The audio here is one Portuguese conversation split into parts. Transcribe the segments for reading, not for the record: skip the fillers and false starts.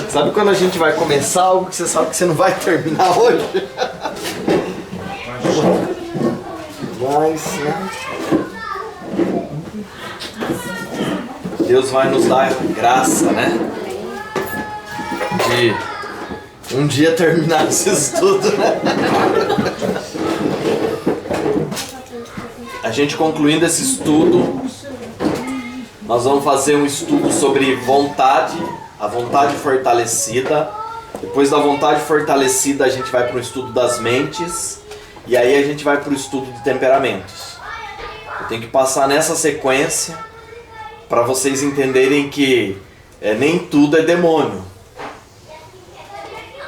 Sabe quando a gente vai começar algo que você sabe que você não vai terminar hoje? Mas, né? Deus vai nos dar graça, né? De um dia terminar esse estudo, né? A gente concluindo esse estudo, nós vamos fazer um estudo sobre vontade, a vontade fortalecida. Depois da vontade fortalecida, a gente vai para o estudo das mentes. E aí a gente vai para o estudo de temperamentos. Eu tenho que passar nessa sequência para vocês entenderem que nem tudo é demônio.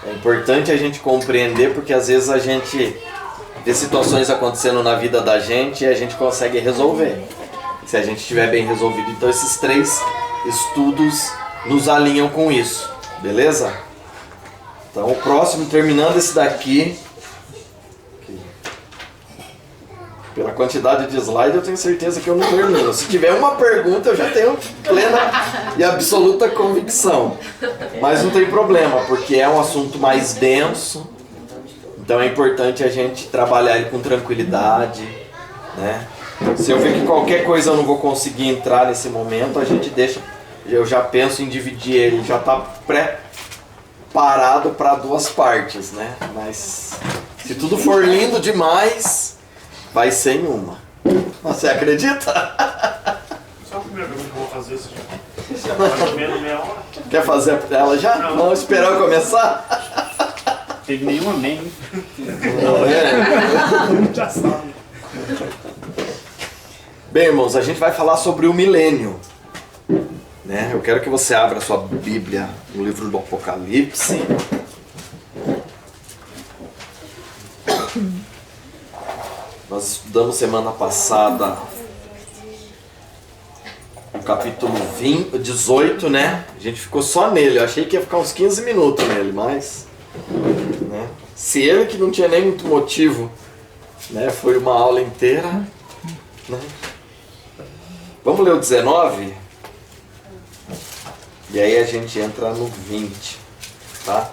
É importante a gente compreender, porque às vezes a gente vê situações acontecendo na vida da gente e a gente consegue resolver, se a gente estiver bem resolvido. Então esses 3 estudos nos alinham com isso, beleza? Então o próximo, terminando esse daqui, pela quantidade de slide eu tenho certeza que eu não termino. Se tiver uma pergunta eu já tenho plena e absoluta convicção. Mas não tem problema, porque é um assunto mais denso. Então é importante a gente trabalhar ele com tranquilidade, né? Se eu ver que qualquer coisa eu não vou conseguir entrar nesse momento, a gente deixa. Eu já penso em dividir ele, já está preparado para 2 partes, né? Mas se tudo for lindo demais, vai ser em uma. Você acredita? Só a primeira pergunta que eu vou fazer, se já mais ou menos meia hora. Quer fazer ela já? Não. Vamos esperar eu começar? Teve nenhum amém. Não é? Já sabe. Bem, irmãos, a gente vai falar sobre o milênio, né? Eu quero que você abra a sua Bíblia no livro do Apocalipse. Nós estudamos semana passada o capítulo 18, né? A gente ficou só nele. Eu achei que ia ficar uns 15 minutos nele, mas, né? Se ele, que não tinha nem muito motivo, né, foi uma aula inteira, né? Vamos ler o 19? E aí a gente entra no 20, tá?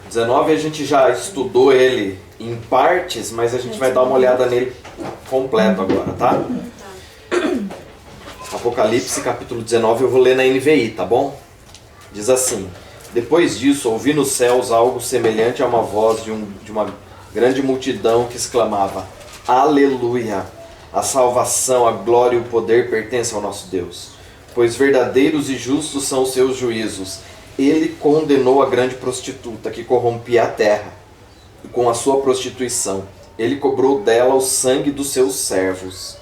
19 a gente já estudou ele em partes, mas a gente vai dar uma olhada nele completo agora, tá? Apocalipse capítulo 19, eu vou ler na NVI, tá bom? Diz assim: depois disso, ouvi nos céus algo semelhante a uma voz de uma grande multidão que exclamava: Aleluia! A salvação, a glória e o poder pertencem ao nosso Deus, pois verdadeiros e justos são os seus juízos. Ele condenou a grande prostituta que corrompia a terra com a sua prostituição. Ele cobrou dela o sangue dos seus servos.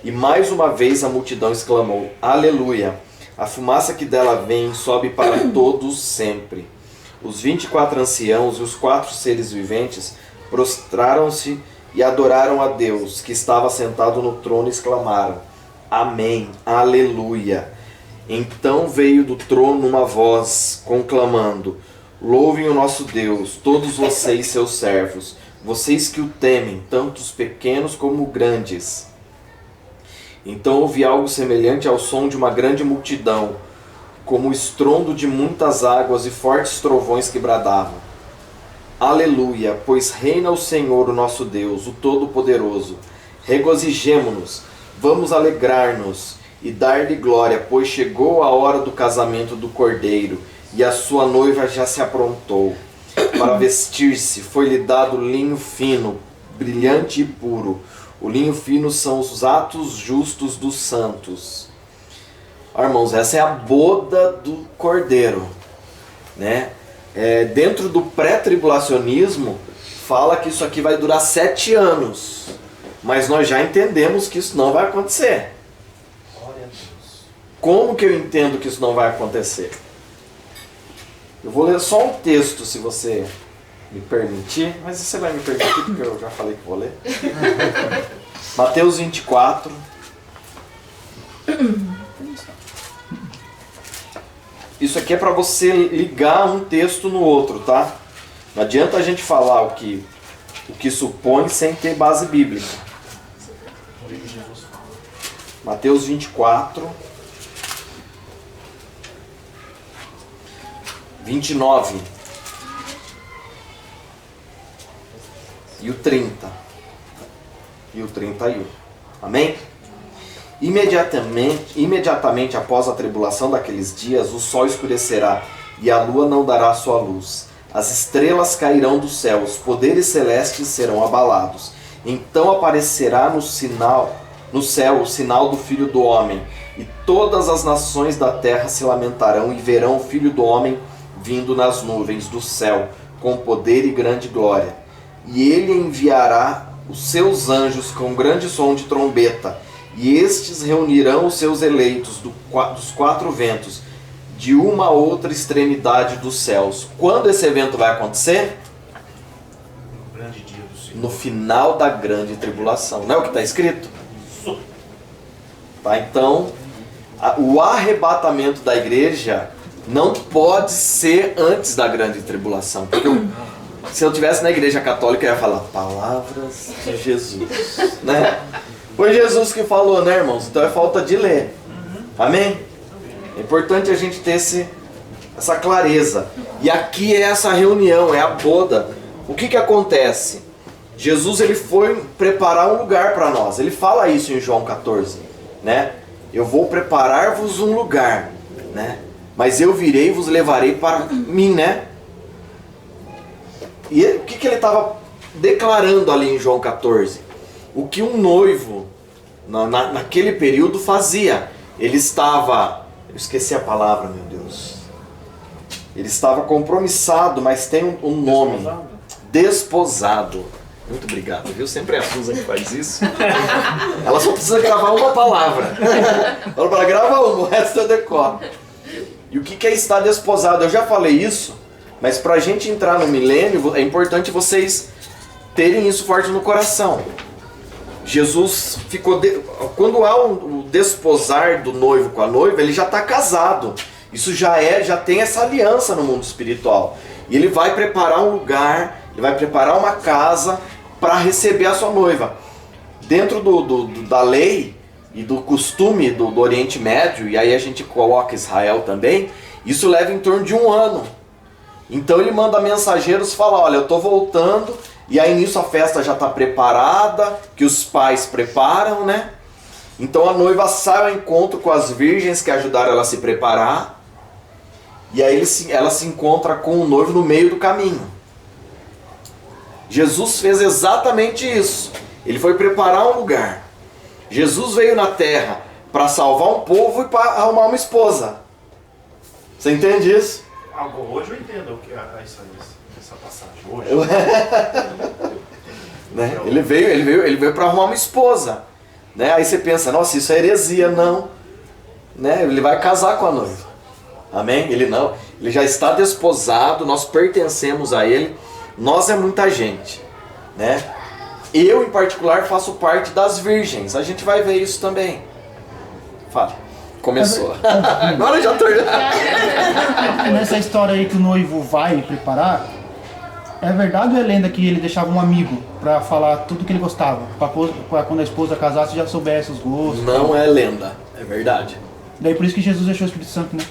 E mais uma vez a multidão exclamou: Aleluia! A fumaça que dela vem sobe para todos sempre. Os 24 anciãos e os 4 seres viventes prostraram-se e adoraram a Deus, que estava sentado no trono, e exclamaram: Amém, aleluia. Então veio do trono uma voz, conclamando: Louvem o nosso Deus, todos vocês seus servos, vocês que o temem, tanto os pequenos como os grandes. Então ouvi algo semelhante ao som de uma grande multidão, como o estrondo de muitas águas e fortes trovões que bradavam: Aleluia, pois reina o Senhor, o nosso Deus, o Todo-Poderoso. Regozijemo-nos, vamos alegrar-nos e dar-lhe glória, pois chegou a hora do casamento do Cordeiro, e a sua noiva já se aprontou. Para vestir-se foi-lhe dado linho fino, brilhante e puro. O linho fino são os atos justos dos santos. Irmãos, essa é a boda do Cordeiro, né? Dentro do pré-tribulacionismo, fala que isso aqui vai durar 7 anos. Mas nós já entendemos que isso não vai acontecer. Como que eu entendo que isso não vai acontecer? Eu vou ler só um texto, se você me permitir. Mas você vai me permitir, porque eu já falei que vou ler. Mateus 24. Isso aqui é para você ligar um texto no outro, tá? Não adianta a gente falar o que supõe sem ter base bíblica. Mateus 24. 29 e o 30 e o 31. Amém? Imediatamente após a tribulação daqueles dias, o sol escurecerá e a lua não dará sua luz. As estrelas cairão do céu, os poderes celestes serão abalados. Então aparecerá no céu o sinal do Filho do Homem, e todas as nações da terra se lamentarão e verão o Filho do Homem vindo nas nuvens do céu, com poder e grande glória. E ele enviará os seus anjos com grande som de trombeta, e estes reunirão os seus eleitos dos quatro ventos, de uma a outra extremidade dos céus. Quando esse evento vai acontecer? No grande dia do Senhor. No final da grande tribulação. Não é o que está escrito? Tá, então, o arrebatamento da igreja não pode ser antes da grande tribulação. Porque se eu estivesse na igreja católica, eu ia falar palavras de Jesus. Né? Foi Jesus que falou, né, irmãos? Então é falta de ler. Amém? É importante a gente ter essa clareza. E aqui é essa reunião, é a boda. O que acontece? Jesus ele foi preparar um lugar para nós. Ele fala isso em João 14. Né? Eu vou preparar-vos um lugar. Né? Mas eu virei e vos levarei para mim. Né? E o que ele estava declarando ali em João 14? O que um noivo, naquele período, fazia. Ele estava... Eu esqueci a palavra, meu Deus. Ele estava compromissado, mas tem um nome. Desposado. Muito obrigado, viu? Sempre é a Susan que faz isso. Ela só precisa gravar uma palavra. Fala para ela, grava uma, o resto eu decoro. E o que é estar desposado? Eu já falei isso, mas para a gente entrar no milênio, é importante vocês terem isso forte no coração. Jesus ficou... Quando há o desposar do noivo com a noiva, ele já está casado. Isso já tem essa aliança no mundo espiritual. E ele vai preparar um lugar, ele vai preparar uma casa para receber a sua noiva. Dentro da lei e do costume do Oriente Médio, e aí a gente coloca Israel também, isso leva em torno de 1 ano. Então ele manda mensageiros falar, olha, eu estou voltando... E aí nisso a festa já está preparada, que os pais preparam, né? Então a noiva sai ao encontro com as virgens que ajudaram ela a se preparar. E aí ela se encontra com o noivo no meio do caminho. Jesus fez exatamente isso. Ele foi preparar um lugar. Jesus veio na terra para salvar um povo e para arrumar uma esposa. Você entende isso? Hoje eu entendo essa passagem. Hoje. Né? Ele veio para arrumar uma esposa. Né? Aí você pensa, nossa, isso é heresia. Não. Né? Ele vai casar com a noiva. Amém? Ele não. Ele já está desposado, nós pertencemos a ele. Nós é muita gente. Né? Eu, em particular, faço parte das virgens. A gente vai ver isso também. Fale. Começou. Agora já estou... Nessa história aí que o noivo vai preparar, é verdade ou é lenda que ele deixava um amigo pra falar tudo que ele gostava? Pra quando a esposa casasse já soubesse os gostos? Não é lenda, é verdade. Daí por isso que Jesus deixou o Espírito Santo, né?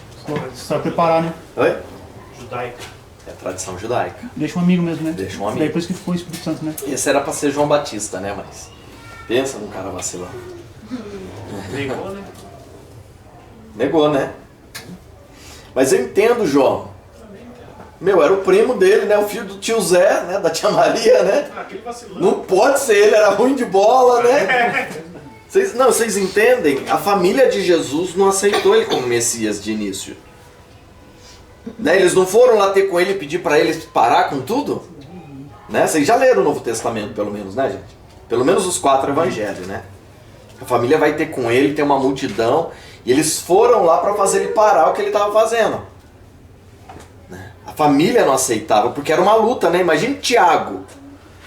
Pra preparar, né? Oi? Judaica. É tradição judaica. Deixa um amigo mesmo, né? Deixa um amigo. Daí por isso que ficou o Espírito Santo, né? Esse era pra ser João Batista, né? Mas pensa num cara vacilão. Negou, né? Negou, né? Mas eu entendo, João. Meu, era o primo dele, né? O filho do tio Zé, né? Da tia Maria, né? Aquele vacilão. Não pode ser, ele era ruim de bola, né? Vocês entendem? A família de Jesus não aceitou ele como Messias de início. Né? Eles não foram lá ter com ele e pedir para ele parar com tudo? Né? Vocês já leram o Novo Testamento, pelo menos, né, gente? Pelo menos os 4 evangelhos, né? A família vai ter com ele, tem uma multidão, e eles foram lá para fazer ele parar o que ele estava fazendo. A família não aceitava, porque era uma luta, né? Imagine Tiago,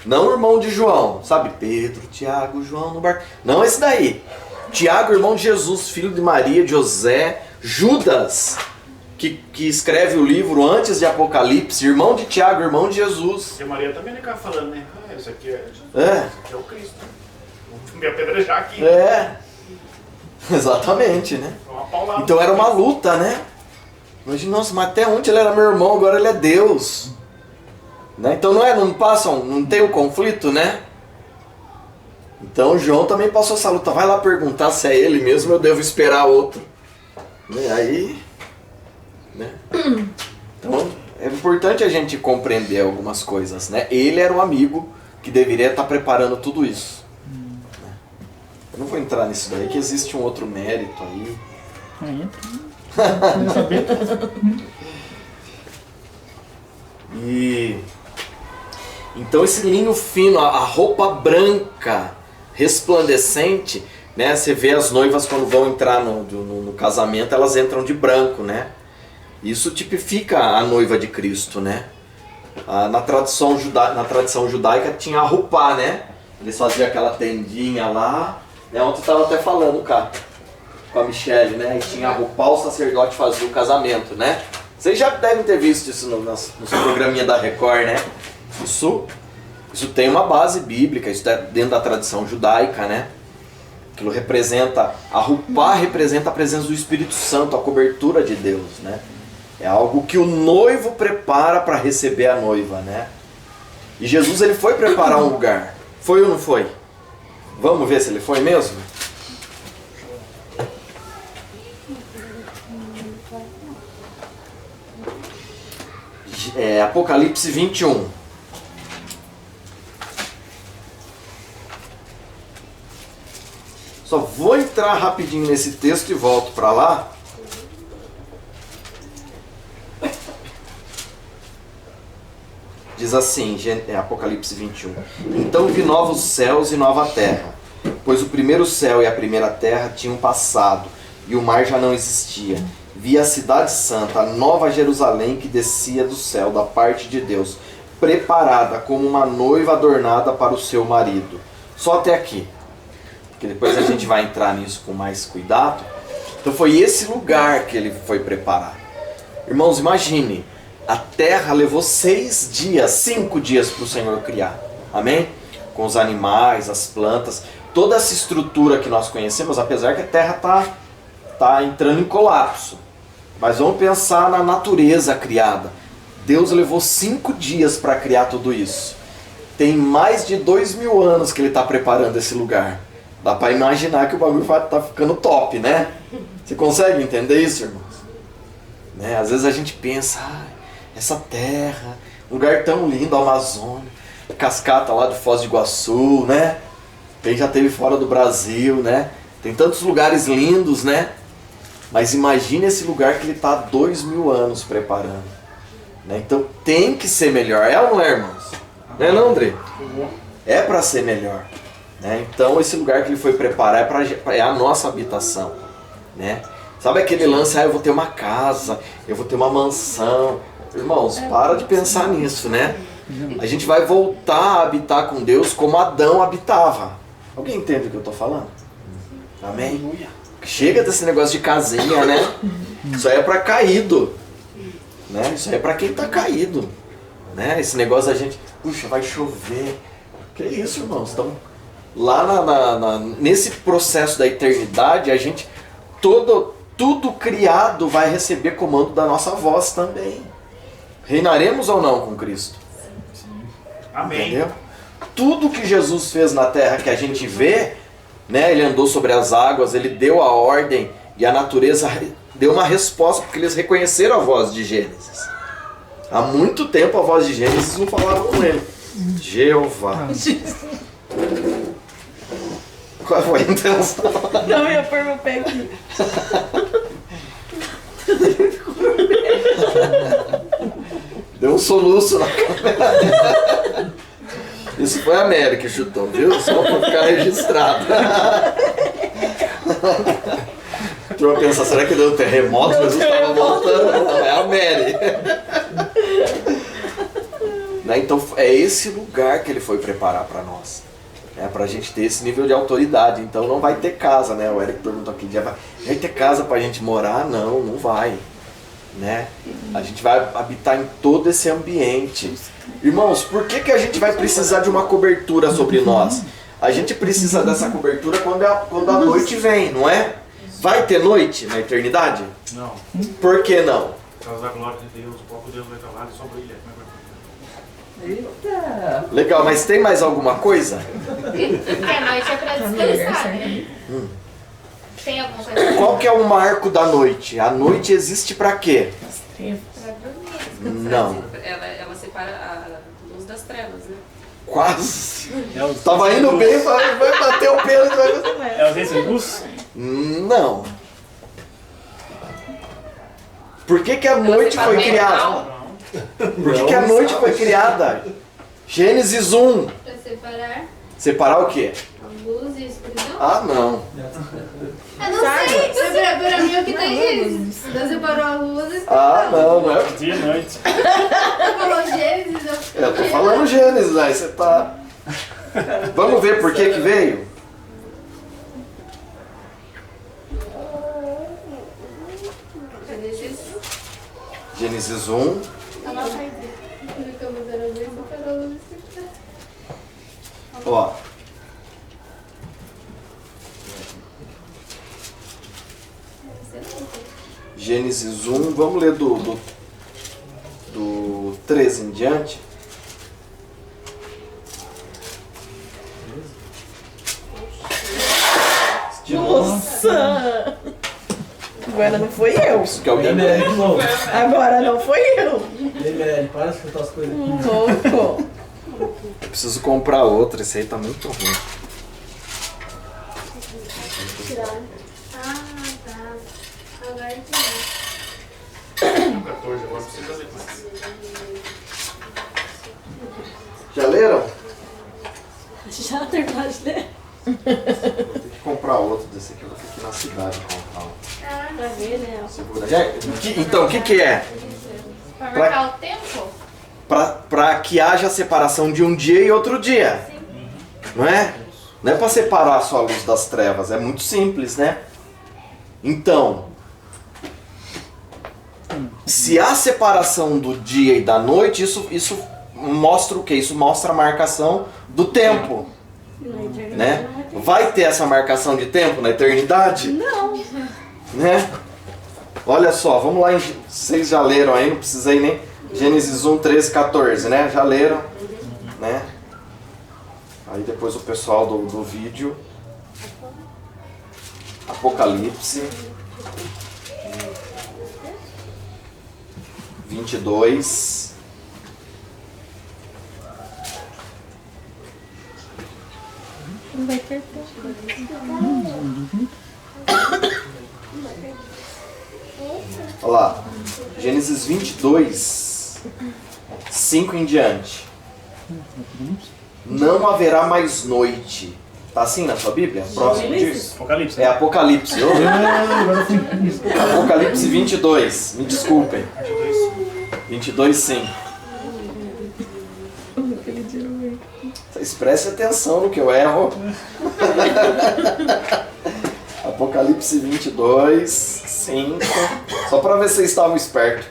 não o irmão de João, sabe? Pedro, Tiago, João no barco. Não esse daí. Tiago, irmão de Jesus, filho de Maria, de José. Judas, que escreve o livro antes de Apocalipse, irmão de Tiago, irmão de Jesus. E a Maria também ficava falando, né? Ah, isso aqui é o Cristo. Vou me apedrejar aqui. É, exatamente, né? Uma paulada. Então era uma luta, né? Imagina, nossa, mas até ontem ele era meu irmão, agora ele é Deus. Né? Então não tem um conflito, né? Então João também passou essa luta. Vai lá perguntar se é ele mesmo, eu devo esperar outro. E aí, né? Então é importante a gente compreender algumas coisas, né? Ele era o amigo que deveria estar preparando tudo isso. Eu não vou entrar nisso daí, que existe um outro mérito aí. E então esse linho fino, a roupa branca resplandecente, né? Você vê as noivas quando vão entrar no casamento, elas entram de branco, né? Isso tipifica a noiva de Cristo, né? Na tradição judaica tinha a rupá, né? Eles faziam aquela tendinha lá, né? Ontem eu estava até falando com a Michelle, né? E tinha a rupá, o sacerdote fazia o casamento, né? Vocês já devem ter visto isso nos programinha da Record, né? Isso tem uma base bíblica, isso está dentro da tradição judaica, né? Aquilo representa, a rupá representa a presença do Espírito Santo, a cobertura de Deus, né? É algo que o noivo prepara para receber a noiva, né? E Jesus, ele foi preparar um lugar. Foi ou não foi? Vamos ver se ele foi mesmo? Apocalipse 21. Só vou entrar rapidinho nesse texto e volto para lá. Diz assim, Apocalipse 21. Então vi novos céus e nova terra, pois o primeiro céu e a primeira terra tinham passado, e o mar já não existia. Vi a cidade santa, a nova Jerusalém, que descia do céu, da parte de Deus, preparada como uma noiva adornada para o seu marido. Só até aqui, porque depois a gente vai entrar nisso com mais cuidado. Então foi esse lugar que ele foi preparar. Irmãos, imagine, a terra levou 5 dias para o Senhor criar. Amém? Com os animais, as plantas, toda essa estrutura que nós conhecemos, apesar que a terra está entrando em colapso. Mas vamos pensar na natureza criada. Deus levou 5 dias para criar tudo isso. Tem mais de 2000 anos que ele está preparando esse lugar. Dá para imaginar que o bagulho está ficando top, né? Você consegue entender isso, irmãos? Né? Às vezes a gente pensa, essa terra, um lugar tão lindo, a Amazônia, cascata lá de Foz do Iguaçu, né? Quem já esteve fora do Brasil, né? Tem tantos lugares lindos, né? Mas imagine esse lugar que ele está há 2000 anos preparando. Né? Então tem que ser melhor. É ou não é, irmãos? Não é não, André? É para ser melhor. Né? Então esse lugar que ele foi preparar é a nossa habitação. Né? Sabe aquele lance, eu vou ter uma casa, eu vou ter uma mansão. Irmãos, para de pensar nisso, né? A gente vai voltar a habitar com Deus como Adão habitava. Alguém entende o que eu estou falando? Amém? Chega desse negócio de casinha, né? Isso aí é para caído. Né? Isso aí é para quem está caído. Né? Esse negócio da gente, puxa, vai chover. Que isso, irmãos? Então, lá nesse processo da eternidade, a gente, tudo criado vai receber comando da nossa voz também. Reinaremos ou não com Cristo? Amém. Entendeu? Tudo que Jesus fez na terra que a gente vê, né? Ele andou sobre as águas, ele deu a ordem e a natureza deu uma resposta, porque eles reconheceram a voz de Gênesis. Há muito tempo a voz de Gênesis não falava com ele. Jeová. Qual foi a intenção? Não, eu ia pôr meu pé aqui. Deu um soluço na câmera. Isso foi a Mary que chutou, viu? Só pra ficar registrado. Tu vai pensar, será que deu um terremoto? Jesus estava voltando. Não, é a Mary. Né? Então é esse lugar que ele foi preparar para nós. Para a gente ter esse nível de autoridade. Então não vai ter casa, né? O Eric perguntou aqui, vai ter casa para a gente morar? Não, não vai. Né? A gente vai habitar em todo esse ambiente. Irmãos, por que a gente vai precisar de uma cobertura sobre nós? A gente precisa dessa cobertura quando a noite vem, não é? Vai ter noite na eternidade? Não. Por que não? Por causa da glória de Deus, o próprio Deus vai estar lá e só brilha. Eita! Legal, mas tem mais alguma coisa? Porque a noite é pra descansar, né? Tem alguma coisa Qual que é o marco da noite? A noite existe pra quê? pra dormir? Não, Ela separa a luz das trevas, né? quase. Tava indo bem, vai bater o pênalti. É ausência de luz? Não. Por que a noite separa foi o bem do criada? mal? Por que a noite foi criada? Gênesis 1. Pra separar Separar o quê? a luz e a escuridão? Ah, não. Eu não sei. Pra mim é o que tá em Gênesis. Deus separou a luz e a escuridão. Ah, não é. Dia e noite. Você falou Gênesis, Eu tô falando Gênesis, aí você tá. Vamos ver por que veio? Gênesis 1. Ó. Gênesis 1, vamos ler do 13 em diante. Nossa! Agora não foi eu. Isso que alguém Lembrei de novo. Agora não foi eu. Lembrei, para de chutar as coisas. Louco. Eu preciso comprar outra, esse aí tá muito ruim. Ah, tá. Agora entendi. 14, agora precisa ler mais. Já leram? Já terminou de ler? Vou ter que comprar outro desse aqui, eu vou ter que ir na cidade comprar um. Pra ver, né? Segura. Então, o que é? Pra marcar o tempo? Pra que haja separação de um dia e outro dia. Não é? Não é pra separar só a luz das trevas, é muito simples, né? Então, se há separação do dia e da noite, isso mostra o quê? Isso mostra a marcação do tempo. Né? Vai ter essa marcação de tempo na eternidade? Não. Né? Olha só, vamos lá, vocês já leram aí, não precisei nem. Gênesis 1, 13, 14, né? Já leram? Né? Aí depois o pessoal do vídeo. Apocalipse 22. Não vai ter Olha lá. Gênesis 22, 5 em diante. Não haverá mais noite. Tá assim na sua Bíblia? Próximo disso? Apocalipse. É Apocalipse. Ô, Agora eu fui isso. Apocalipse 22. Me desculpem. 22, 5. Vocês prestem atenção no que eu erro. Apocalipse 22, 5. Só para ver se vocês estavam espertos.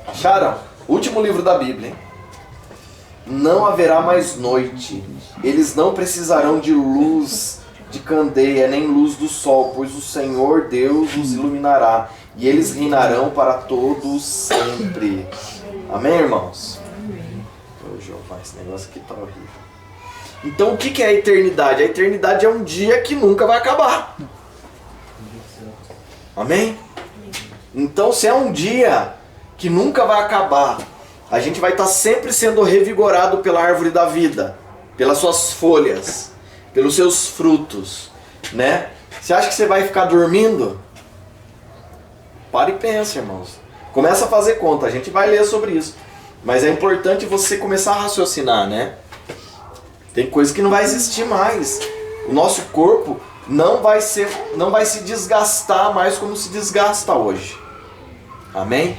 Acharam? Último livro da Bíblia, hein? Não haverá mais noite. Eles não precisarão de luz de candeia, nem luz do sol, pois o Senhor Deus os iluminará. E eles reinarão para todos sempre. Amém, irmãos? Ô, Jeová, esse negócio aqui tá horrível. Então, o que é a eternidade? A eternidade é um dia que nunca vai acabar. Amém? Então, se é um dia que nunca vai acabar, a gente vai estar sempre sendo revigorado pela árvore da vida, pelas suas folhas, pelos seus frutos, né? Você acha que você vai ficar dormindo? Para e pensa, irmãos. Começa a fazer conta, a gente vai ler sobre isso. Mas é importante você começar a raciocinar, né? Tem coisa que não vai existir mais. O nosso corpo não vai se desgastar mais como se desgasta hoje. Amém?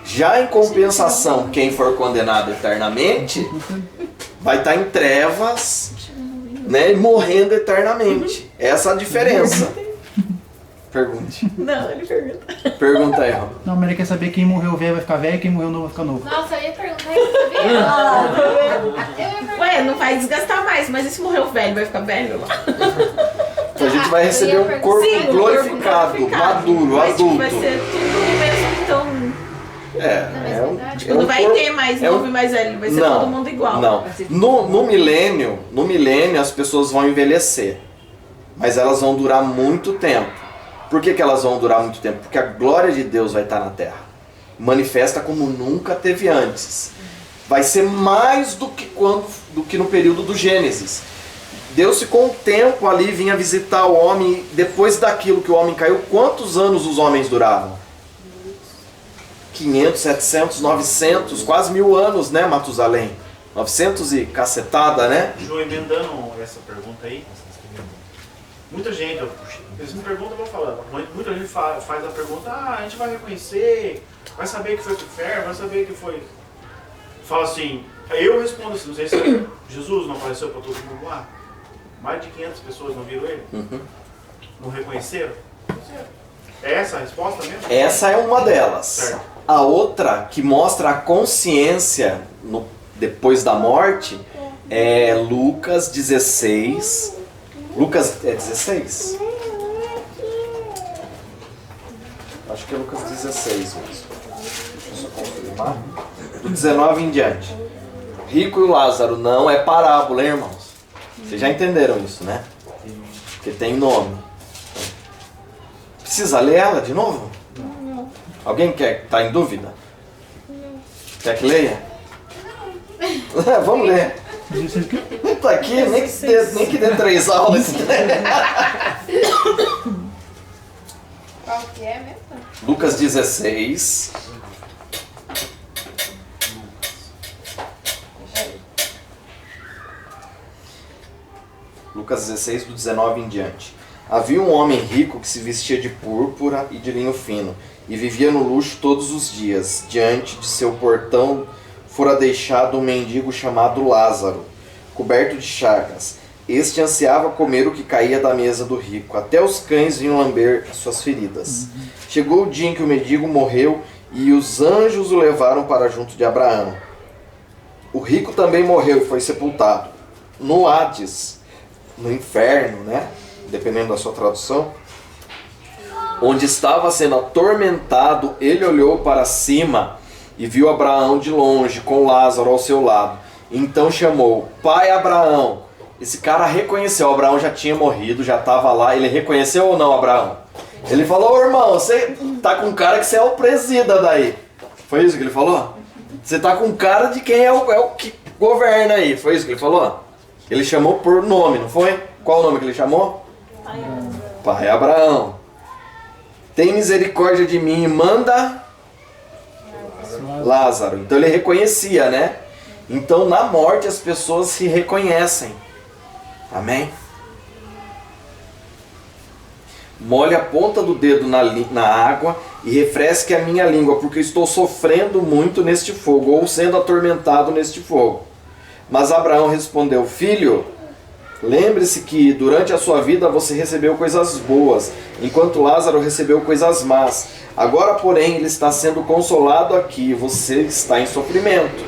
Já em compensação, quem for condenado eternamente vai estar em trevas, né, morrendo eternamente. Essa é a diferença. Pergunte. Não, ele pergunta. Pergunta aí, Raul. Não, mas ele quer saber quem morreu velho vai ficar velho e quem morreu novo vai ficar novo. Nossa, eu ia perguntar isso, sabia? Eu ia perguntar. Ué, não vai desgastar mais, mas e se morrer o velho, vai ficar velho lá? A gente gente vai receber um corpo Sim, um corpo glorificado, maduro, adulto. Vai ser tudo mesmo tão... Não vai ter mais novo e mais velho, vai ser todo mundo igual. Não. No milênio as pessoas vão envelhecer, mas elas vão durar muito tempo. Por que elas vão durar muito tempo? Porque a glória de Deus vai estar na terra, manifesta como nunca teve antes. Vai ser mais do que no período do Gênesis. Deus ficou um tempo ali, vinha visitar o homem, e depois daquilo que o homem caiu, quantos anos os homens duravam? 500, 700, 900, quase 1000 anos, né, Matusalém? 900 e cacetada, né? João, emendando essa pergunta aí, muita gente, eles me perguntam, eu vou falando, muita gente faz a pergunta, a gente vai reconhecer, vai saber que foi pro inferno, vai saber que foi... Fala assim, eu respondo assim, não sei se Jesus não apareceu para todo mundo lá? Mais de 500 pessoas não viram ele? Não reconheceram? É essa a resposta mesmo? Essa é uma delas. Certo. A outra, que mostra a consciência depois da morte, é Lucas 16. Lucas é 16? Acho que é Lucas 16 mesmo. Deixa eu só confirmar. Do 19 em diante. Rico e o Lázaro não é parábola, hein, irmãos? Vocês já entenderam isso, né? Porque tem nome. Precisa ler ela de novo? Não. Alguém tá em dúvida? Quer que leia? Vamos ler. Não tá aqui, nem que dê 3 aulas. Qual que é mesmo? Lucas 16. Lucas 16, do 19 em diante. Havia um homem rico que se vestia de púrpura e de linho fino, e vivia no luxo todos os dias. Diante de seu portão fora deixado um mendigo chamado Lázaro, coberto de chagas. Este ansiava comer o que caía da mesa do rico. Até os cães vinham lamber suas feridas. Chegou o dia em que o mendigo morreu, e os anjos o levaram para junto de Abraão. O rico também morreu e foi sepultado. No Hades, no inferno, né? Dependendo da sua tradução, onde estava sendo atormentado, ele olhou para cima e viu Abraão de longe, com Lázaro ao seu lado. Então chamou: Pai Abraão. Esse cara reconheceu, Abraão já tinha morrido, já estava lá. Ele reconheceu ou não, Abraão? Ele falou: ô irmão, você tá com cara que você é o presida daí. Foi isso que ele falou? Você tá com cara de quem é o que governa aí. Foi isso que ele falou? Ele chamou por nome, não foi? Qual o nome que ele chamou? Pai Abraão. Tem misericórdia de mim e manda Lázaro. Então ele reconhecia, né? Então na morte as pessoas se reconhecem. Amém? Molhe a ponta do dedo na água e refresque a minha língua, porque estou sofrendo muito neste fogo, ou sendo atormentado neste fogo. Mas Abraão respondeu: Filho, lembre-se que durante a sua vida você recebeu coisas boas, enquanto Lázaro recebeu coisas más. Agora, porém, ele está sendo consolado aqui, você está em sofrimento.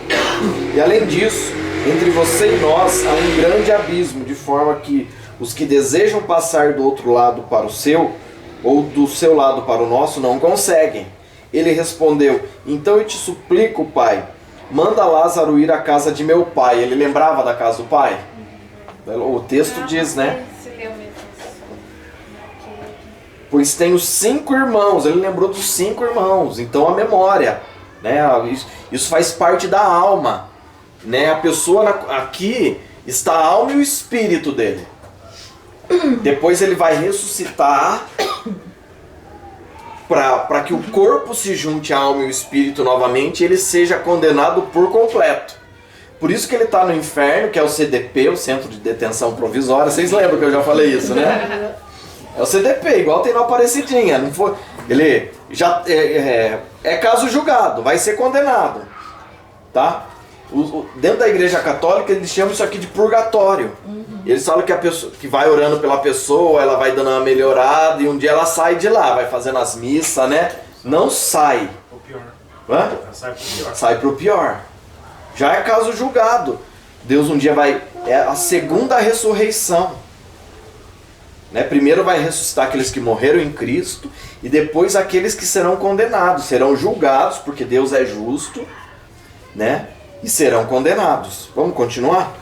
E além disso, entre você e nós há um grande abismo, de forma que os que desejam passar do outro lado para o seu, ou do seu lado para o nosso, não conseguem. Ele respondeu: Então eu te suplico, pai, manda Lázaro ir à casa de meu pai. Ele lembrava da casa do pai? O texto diz, né? Pois tenho 5 irmãos. Ele lembrou dos 5 irmãos. Então a memória, né? Isso faz parte da alma, né? A pessoa aqui está a alma e o espírito dele. Depois ele vai ressuscitar para que o corpo se junte à alma e o espírito novamente, e ele seja condenado por completo. Por isso que ele está no inferno, que é o CDP, o Centro de Detenção Provisória. Vocês lembram que eu já falei isso, né? É o CDP, igual tem na Aparecidinha. Não foi, ele já é caso julgado, vai ser condenado. Tá? Dentro da Igreja Católica eles chamam isso aqui de purgatório. Eles falam que a pessoa que vai orando pela pessoa, ela vai dando uma melhorada e um dia ela sai de lá, vai fazendo as missas, né? Não sai. O pior. Hã? Sai pro pior. Sai pro pior. Já é caso julgado. Deus um dia vai... É a segunda ressurreição. Né? Primeiro vai ressuscitar aqueles que morreram em Cristo e depois aqueles que serão condenados, serão julgados, porque Deus é justo, né? E serão condenados. Vamos continuar?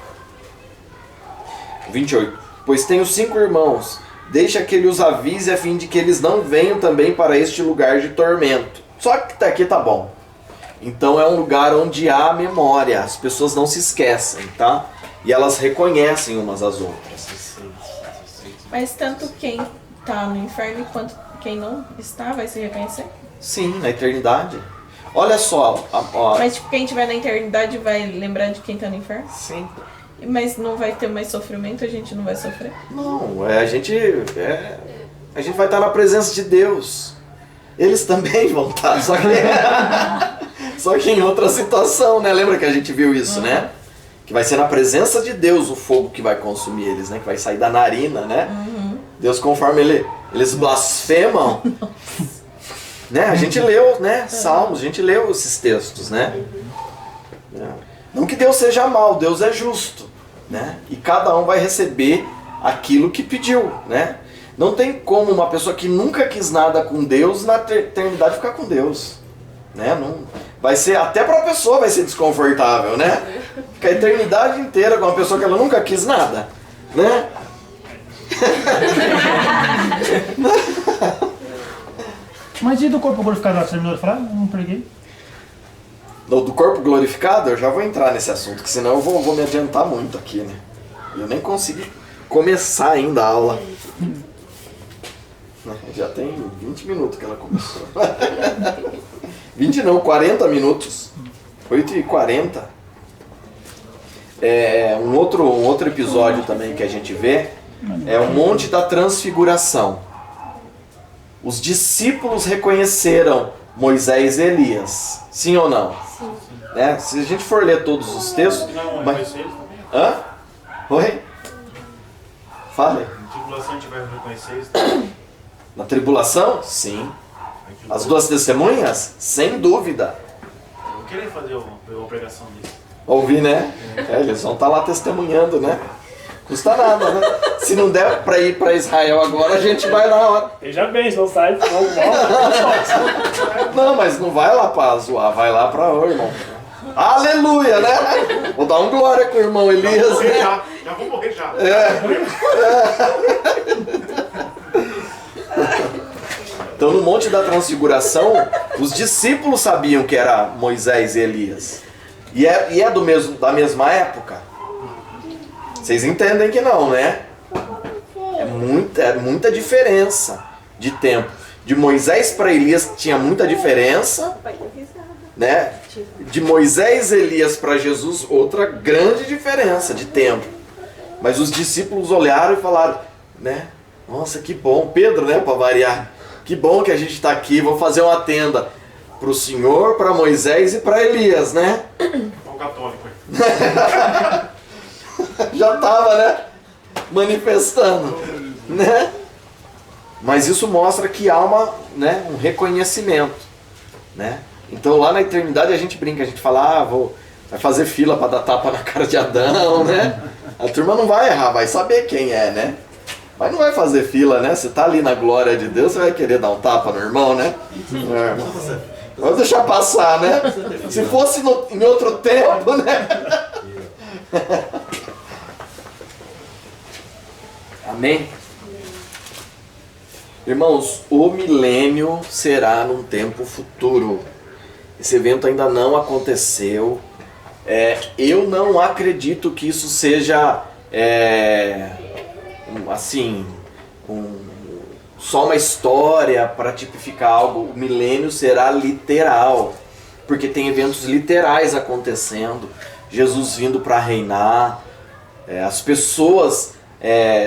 28. Pois tenho 5 irmãos, deixa que ele os avise a fim de que eles não venham também para este lugar de tormento. Só que aqui tá bom. Então é um lugar onde há memória, as pessoas não se esquecem, tá? E elas reconhecem umas às outras. Mas tanto quem tá no inferno quanto quem não está vai se reconhecer? Sim, na eternidade. Olha só. Mas tipo, quem estiver na eternidade vai lembrar de quem tá no inferno? Sim. Mas não vai ter mais sofrimento, a gente não vai sofrer? Não, a gente vai estar na presença de Deus. Eles também vão estar, só que em outra situação, né? Lembra que a gente viu isso, né? Que vai ser na presença de Deus o fogo que vai consumir eles, né? Que vai sair da narina, né? Deus, conforme eles blasfemam, né? A gente leu, né? Salmos, a gente leu esses textos, né? Não que Deus seja mau, Deus é justo, né? E cada um vai receber aquilo que pediu, né? Não tem como uma pessoa que nunca quis nada com Deus na eternidade ficar com Deus, né? Não, vai ser, até para a pessoa vai ser desconfortável, né? Ficar a eternidade inteira com uma pessoa que ela nunca quis nada, né? Mas e do corpo glorificado lá? Você terminou de falar? Eu não peguei. Do corpo glorificado, eu já vou entrar nesse assunto, que senão eu vou me adiantar muito aqui, né? Eu nem consegui começar ainda a aula. Já tem 20 minutos que ela começou. 20 não, 40 minutos. 8h40. Um outro episódio também que a gente vê é o Monte da Transfiguração. Os discípulos reconheceram Moisés e Elias. Sim ou não? Sim. Né? Se a gente for ler todos os textos... Não, mas... reconhecer eles também. Hã? Oi? Fale. Na tribulação a gente vai reconhecer eles também. Na tribulação? Sim. As 2 testemunhas? Sem dúvida. Eu vou querer fazer uma pregação disso. Ouvir, né? Eles vão estar lá testemunhando, né? Custa nada, né? Se não der pra ir pra Israel agora, a gente vai na hora. Veja bem, se não sai, Não, mas não vai lá pra zoar, vai lá pra o irmão. Aleluia, né? Vou dar um glória com o irmão Elias, né? Já vou morrer já. Então no Monte da Transfiguração, os discípulos sabiam que era Moisés e Elias. E é da mesma época. Vocês entendem que não, né? É muita diferença de tempo. De Moisés para Elias tinha muita diferença, né? De Moisés e Elias para Jesus, outra grande diferença de tempo. Mas os discípulos olharam e falaram, né? Nossa, que bom. Pedro, né? Para variar. Que bom que a gente está aqui. Vou fazer uma tenda para o Senhor, para Moisés e para Elias, né? Olha o católico aí. Já estava, né? Manifestando, né? Mas isso mostra que há um reconhecimento, né? Então lá na eternidade a gente brinca, a gente fala, vai fazer fila para dar tapa na cara de Adão, né? A turma não vai errar, vai saber quem é, né? Mas não vai fazer fila, né? Você tá ali na glória de Deus, você vai querer dar um tapa no irmão, né? Vamos deixar passar, né? Se fosse em outro tempo, né? Amém? Irmãos, o milênio será num tempo futuro. Esse evento ainda não aconteceu. Eu não acredito que isso seja só uma história para tipificar algo. O milênio será literal, porque tem eventos literais acontecendo. Jesus vindo para reinar, as pessoas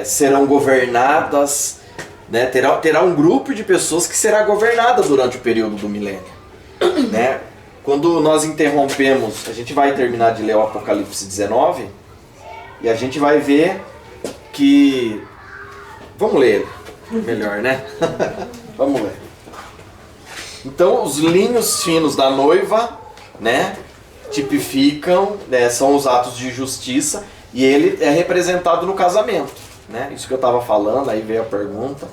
serão governadas, né? Terá um grupo de pessoas que será governada durante o período do milênio, né? Quando nós interrompemos, a gente vai terminar de ler o Apocalipse 19 e a gente vai ver que... Vamos ler melhor, né? Vamos ler. Então, os linhos finos da noiva, né, tipificam, né, são os atos de justiça, e ele é representado no casamento. né? Isso que eu estava falando, aí veio a pergunta,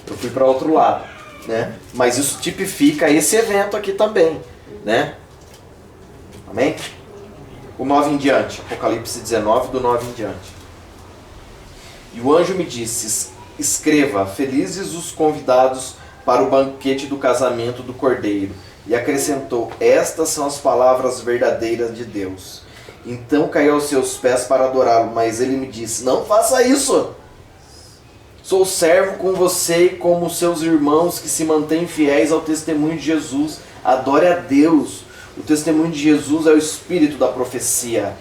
eu fui para outro lado, né? Mas isso tipifica esse evento aqui também, né? Amém? O 9 em diante, Apocalipse 19, do 9 em diante. E o anjo me disse, escreva, felizes os convidados para o banquete do casamento do Cordeiro. E acrescentou, estas são as palavras verdadeiras de Deus. Então caí aos seus pés para adorá-lo, mas ele me disse, não faça isso. Sou servo com você e como seus irmãos que se mantêm fiéis ao testemunho de Jesus. Adore a Deus. O testemunho de Jesus é o espírito da profecia.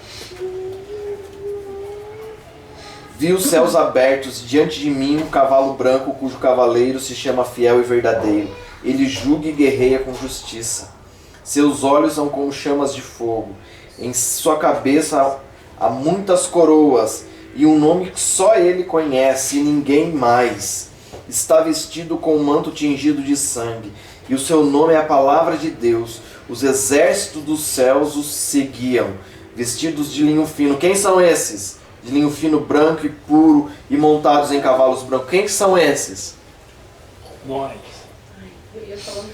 Vi os céus abertos, diante de mim um cavalo branco cujo cavaleiro se chama Fiel e Verdadeiro. Ele julga e guerreia com justiça. Seus olhos são como chamas de fogo. Em sua cabeça há muitas coroas e um nome que só ele conhece e ninguém mais. Está vestido com um manto tingido de sangue e o seu nome é a palavra de Deus. Os exércitos dos céus os seguiam, vestidos de linho fino. Quem são esses? De linho fino, branco e puro e montados em cavalos brancos. Quem são esses? Nós. Eu ia falar.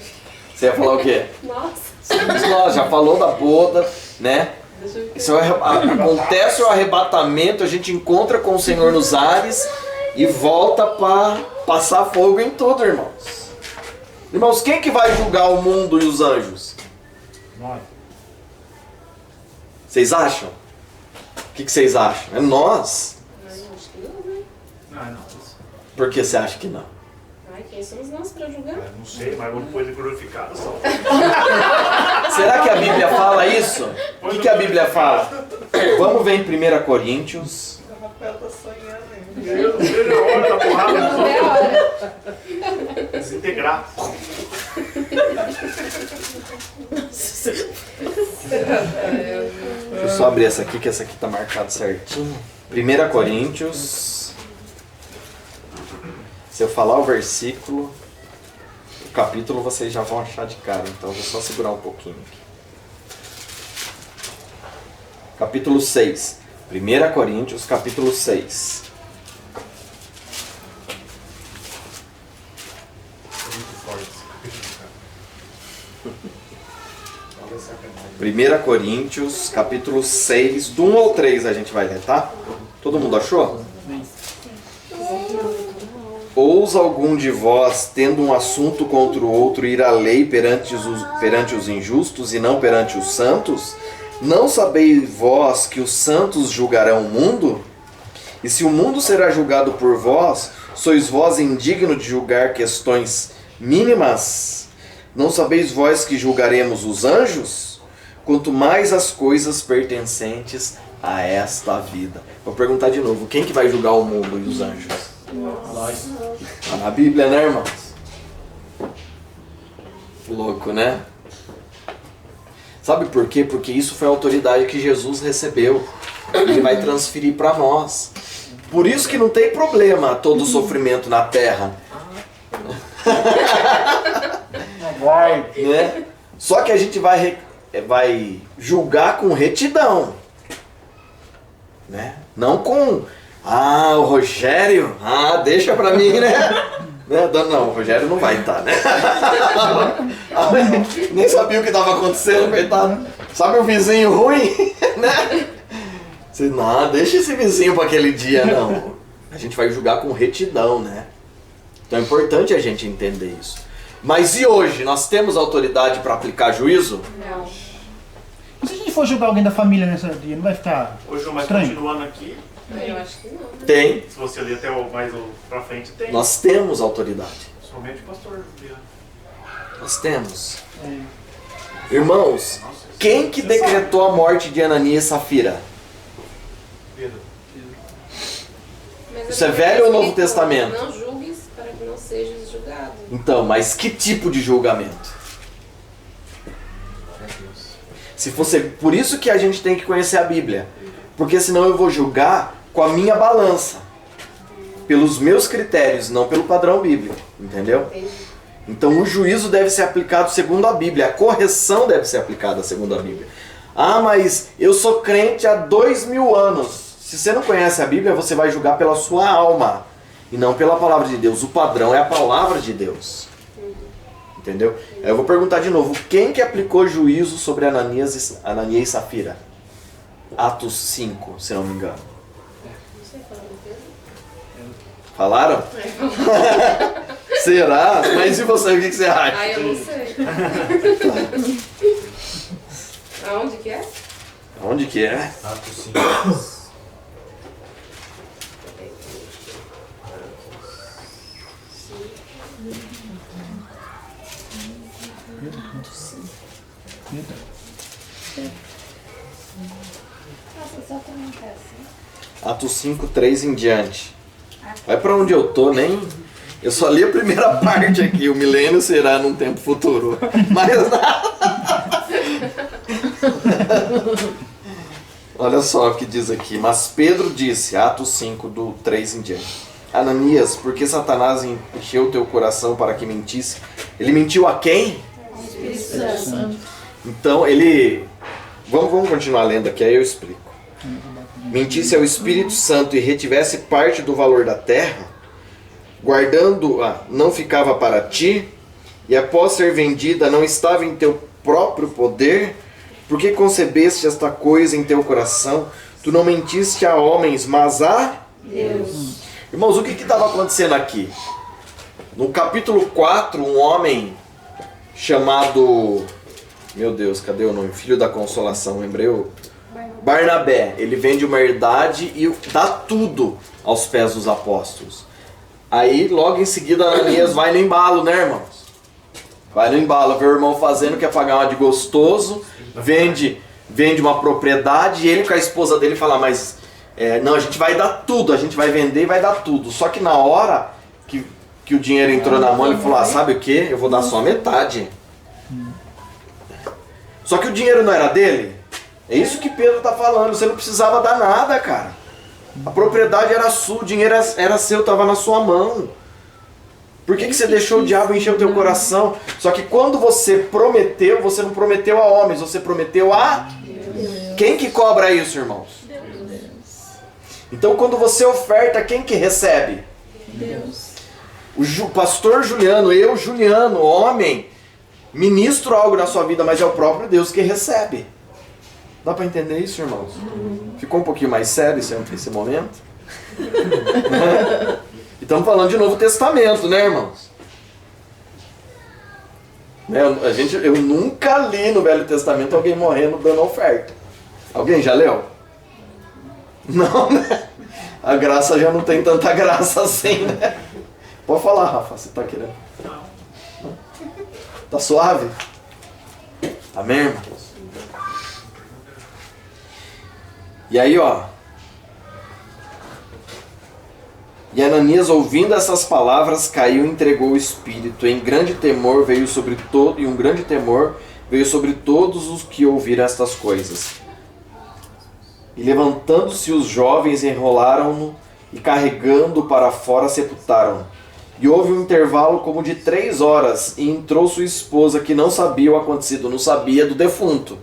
Você ia falar o quê? Nossa. Nós já falou da boda, né? Deixa eu ver. Isso acontece o arrebatamento, a gente encontra com o Senhor nos ares e volta para passar fogo em tudo, irmãos. Irmãos, quem que vai julgar o mundo e os anjos? Nós. Vocês acham? O que vocês acham? É nós. Ai, eu acho que não, né? Não. Por que você acha que não? Ai, quem somos nós pra julgar? Não sei, mas vamos pôr ele glorificado só. Será que a Bíblia fala isso? O que a Bíblia fala? Vamos ver em 1 Coríntios. O Rafael tá sonhando ainda. Meu Deus, é a hora da porrada. Não é a hora. Desintegrar. Deixa eu só abrir essa aqui, que essa aqui tá marcada certinho. 1 Coríntios. Se eu falar o versículo, o capítulo vocês já vão achar de cara. Então eu vou só segurar um pouquinho aqui. Capítulo 6. 1 Coríntios, capítulo 6. Muito forte. 1 Coríntios, capítulo 6, do 1 ao 3 a gente vai ler, tá? Todo mundo achou? Ousa algum de vós, tendo um assunto contra o outro, ir à lei perante os injustos e não perante os santos? Não sabeis vós que os santos julgarão o mundo? E se o mundo será julgado por vós, sois vós indigno de julgar questões mínimas? Não sabeis vós que julgaremos os anjos? Quanto mais as coisas pertencentes a esta vida. Vou perguntar de novo, quem que vai julgar o mundo e os anjos? Nós. Tá na Bíblia, né, irmãos? Louco, né? Sabe por quê? Porque isso foi a autoridade que Jesus recebeu. Ele vai transferir para nós. Por isso que não tem problema todo o sofrimento na terra. Né? Só que a gente vai julgar com retidão. Né? Não com... Ah, o Rogério? Ah, deixa pra mim, né? Não, o Rogério não vai estar, né? Nem sabia o que estava acontecendo, coitado. Sabe o vizinho ruim? Né? Você, não, deixa esse vizinho para aquele dia, não. A gente vai julgar com retidão, né? Então é importante a gente entender isso. Mas e hoje? Nós temos autoridade para aplicar juízo? Não. Se a gente for julgar alguém da família nesse dia, não vai ficar Hoje, mas estranho? continuando aqui, Eu acho que não. Tem. se você ler até mais pra frente, tem. Nós temos autoridade. Somente o pastor Juliano. Nós temos. Irmãos, quem que decretou a morte de Ananias e Safira? Pedro. Mas Isso é eu Velho ou Novo respeito, Testamento? Não julgues para que não sejas julgado. Então, mas que tipo de julgamento? Se fosse por isso que a gente tem que conhecer a Bíblia. Porque senão eu vou julgar com a minha balança. Pelos meus critérios, não pelo padrão bíblico. Entendeu? Entendi. Então o juízo deve ser aplicado segundo a Bíblia. A correção deve ser aplicada segundo a Bíblia. Ah, mas eu sou crente há 2000 anos. Se você não conhece a Bíblia, você vai julgar pela sua alma e não pela palavra de Deus. O padrão é a palavra de Deus. Entendeu? Aí eu vou perguntar de novo. Quem que aplicou juízo sobre Ananias e Safira? Atos 5, se não me engano. Não sei falar do Pedro. Falaram? Será? Mas e você, o que você acha? Ah, eu não sei. Aonde que é? Onde que é? Atos 5. Nossa, exatamente assim. Atos 5, 3 em diante. Vai pra onde eu tô, nem... Eu só li a primeira parte aqui. O milênio será num tempo futuro. Mas nada. Olha só o que diz aqui. Mas Pedro disse, Atos 5, do 3 em diante. Ananias, por que Satanás encheu teu coração para que mentisse? Ele mentiu a quem? Espírito Santo. Então ele... Vamos continuar lendo aqui, aí eu explico. Mentisse ao Espírito Santo e retivesse parte do valor da terra, guardando-a não ficava para ti, e após ser vendida não estava em teu próprio poder, porque concebeste esta coisa em teu coração, tu não mentiste a homens, mas a Deus. Irmãos, o que estava acontecendo aqui? No capítulo 4, um homem chamado... Meu Deus, cadê o nome? Filho da Consolação, lembrei o... Barnabé. Ele vende uma herdade e dá tudo aos pés dos apóstolos. Aí, logo em seguida, Ananias vai no embalo, né, irmãos? Vai no embalo, vê o irmão fazendo, quer pagar uma de gostoso, vende uma propriedade, e ele com a esposa dele fala, mas... não, a gente vai dar tudo, a gente vai vender e vai dar tudo. Só que na hora que o dinheiro entrou na mão, ele falou, sabe o que? Eu vou dar só metade. Só que o dinheiro não era dele. É isso que Pedro está falando, você não precisava dar nada, cara. A propriedade era sua, o dinheiro era seu, estava na sua mão. Por que você deixou o diabo encher o teu coração? Só que quando você prometeu, você não prometeu a homens, você prometeu a... Deus. Quem que cobra isso, irmãos? Deus. Então quando você oferta, quem que recebe? Deus. O pastor Juliano, eu, Juliano, homem, ministro algo na sua vida, mas é o próprio Deus que recebe. Dá para entender isso, irmãos? Ficou um pouquinho mais sério esse momento? E estamos falando de Novo Testamento, né, irmãos? Eu nunca li no Velho Testamento alguém morrendo dando oferta. Alguém já leu? Não, né? A graça já não tem tanta graça assim, né? Pode falar, Rafa, você tá querendo? Tá suave? Amém, irmãos? E aí, ó. E Ananias, ouvindo essas palavras, caiu e entregou o espírito. Um grande temor veio sobre todos os que ouviram estas coisas. E levantando-se os jovens, enrolaram-no e carregando para fora sepultaram-no. E houve um intervalo como de 3 horas, e entrou sua esposa, que não sabia o acontecido, não sabia do defunto.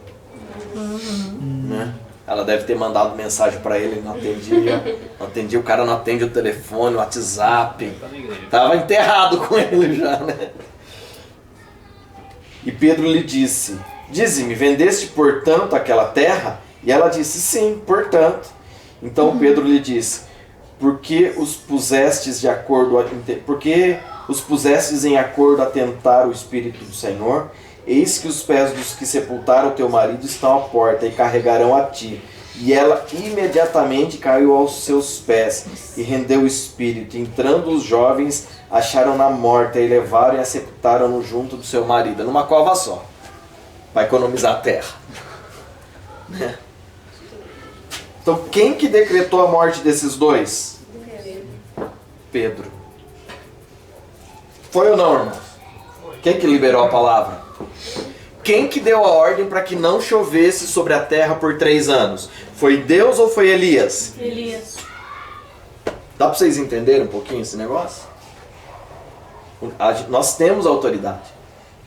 Né? Ela deve ter mandado mensagem para ele, não atendia, o cara não atende o telefone, o WhatsApp. Estava enterrado com ele já, né? E Pedro lhe disse, dize-me, vendeste portanto aquela terra? E ela disse, sim, portanto. Então Pedro lhe disse, porque os pusestes em acordo a tentar o Espírito do Senhor? Eis que os pés dos que sepultaram teu marido estão à porta e carregarão a ti. E ela imediatamente caiu aos seus pés e rendeu o espírito. Entrando os jovens, acharam-na morta e levaram e a sepultaram junto do seu marido, numa cova só, para economizar a terra. Então quem que decretou a morte desses dois? Pedro. Foi ou não, irmãos? Quem que liberou a palavra? Quem que deu a ordem para que não chovesse sobre a terra por 3 anos? Foi Deus ou foi Elias? Elias. Dá para vocês entenderem um pouquinho esse negócio? Nós temos autoridade.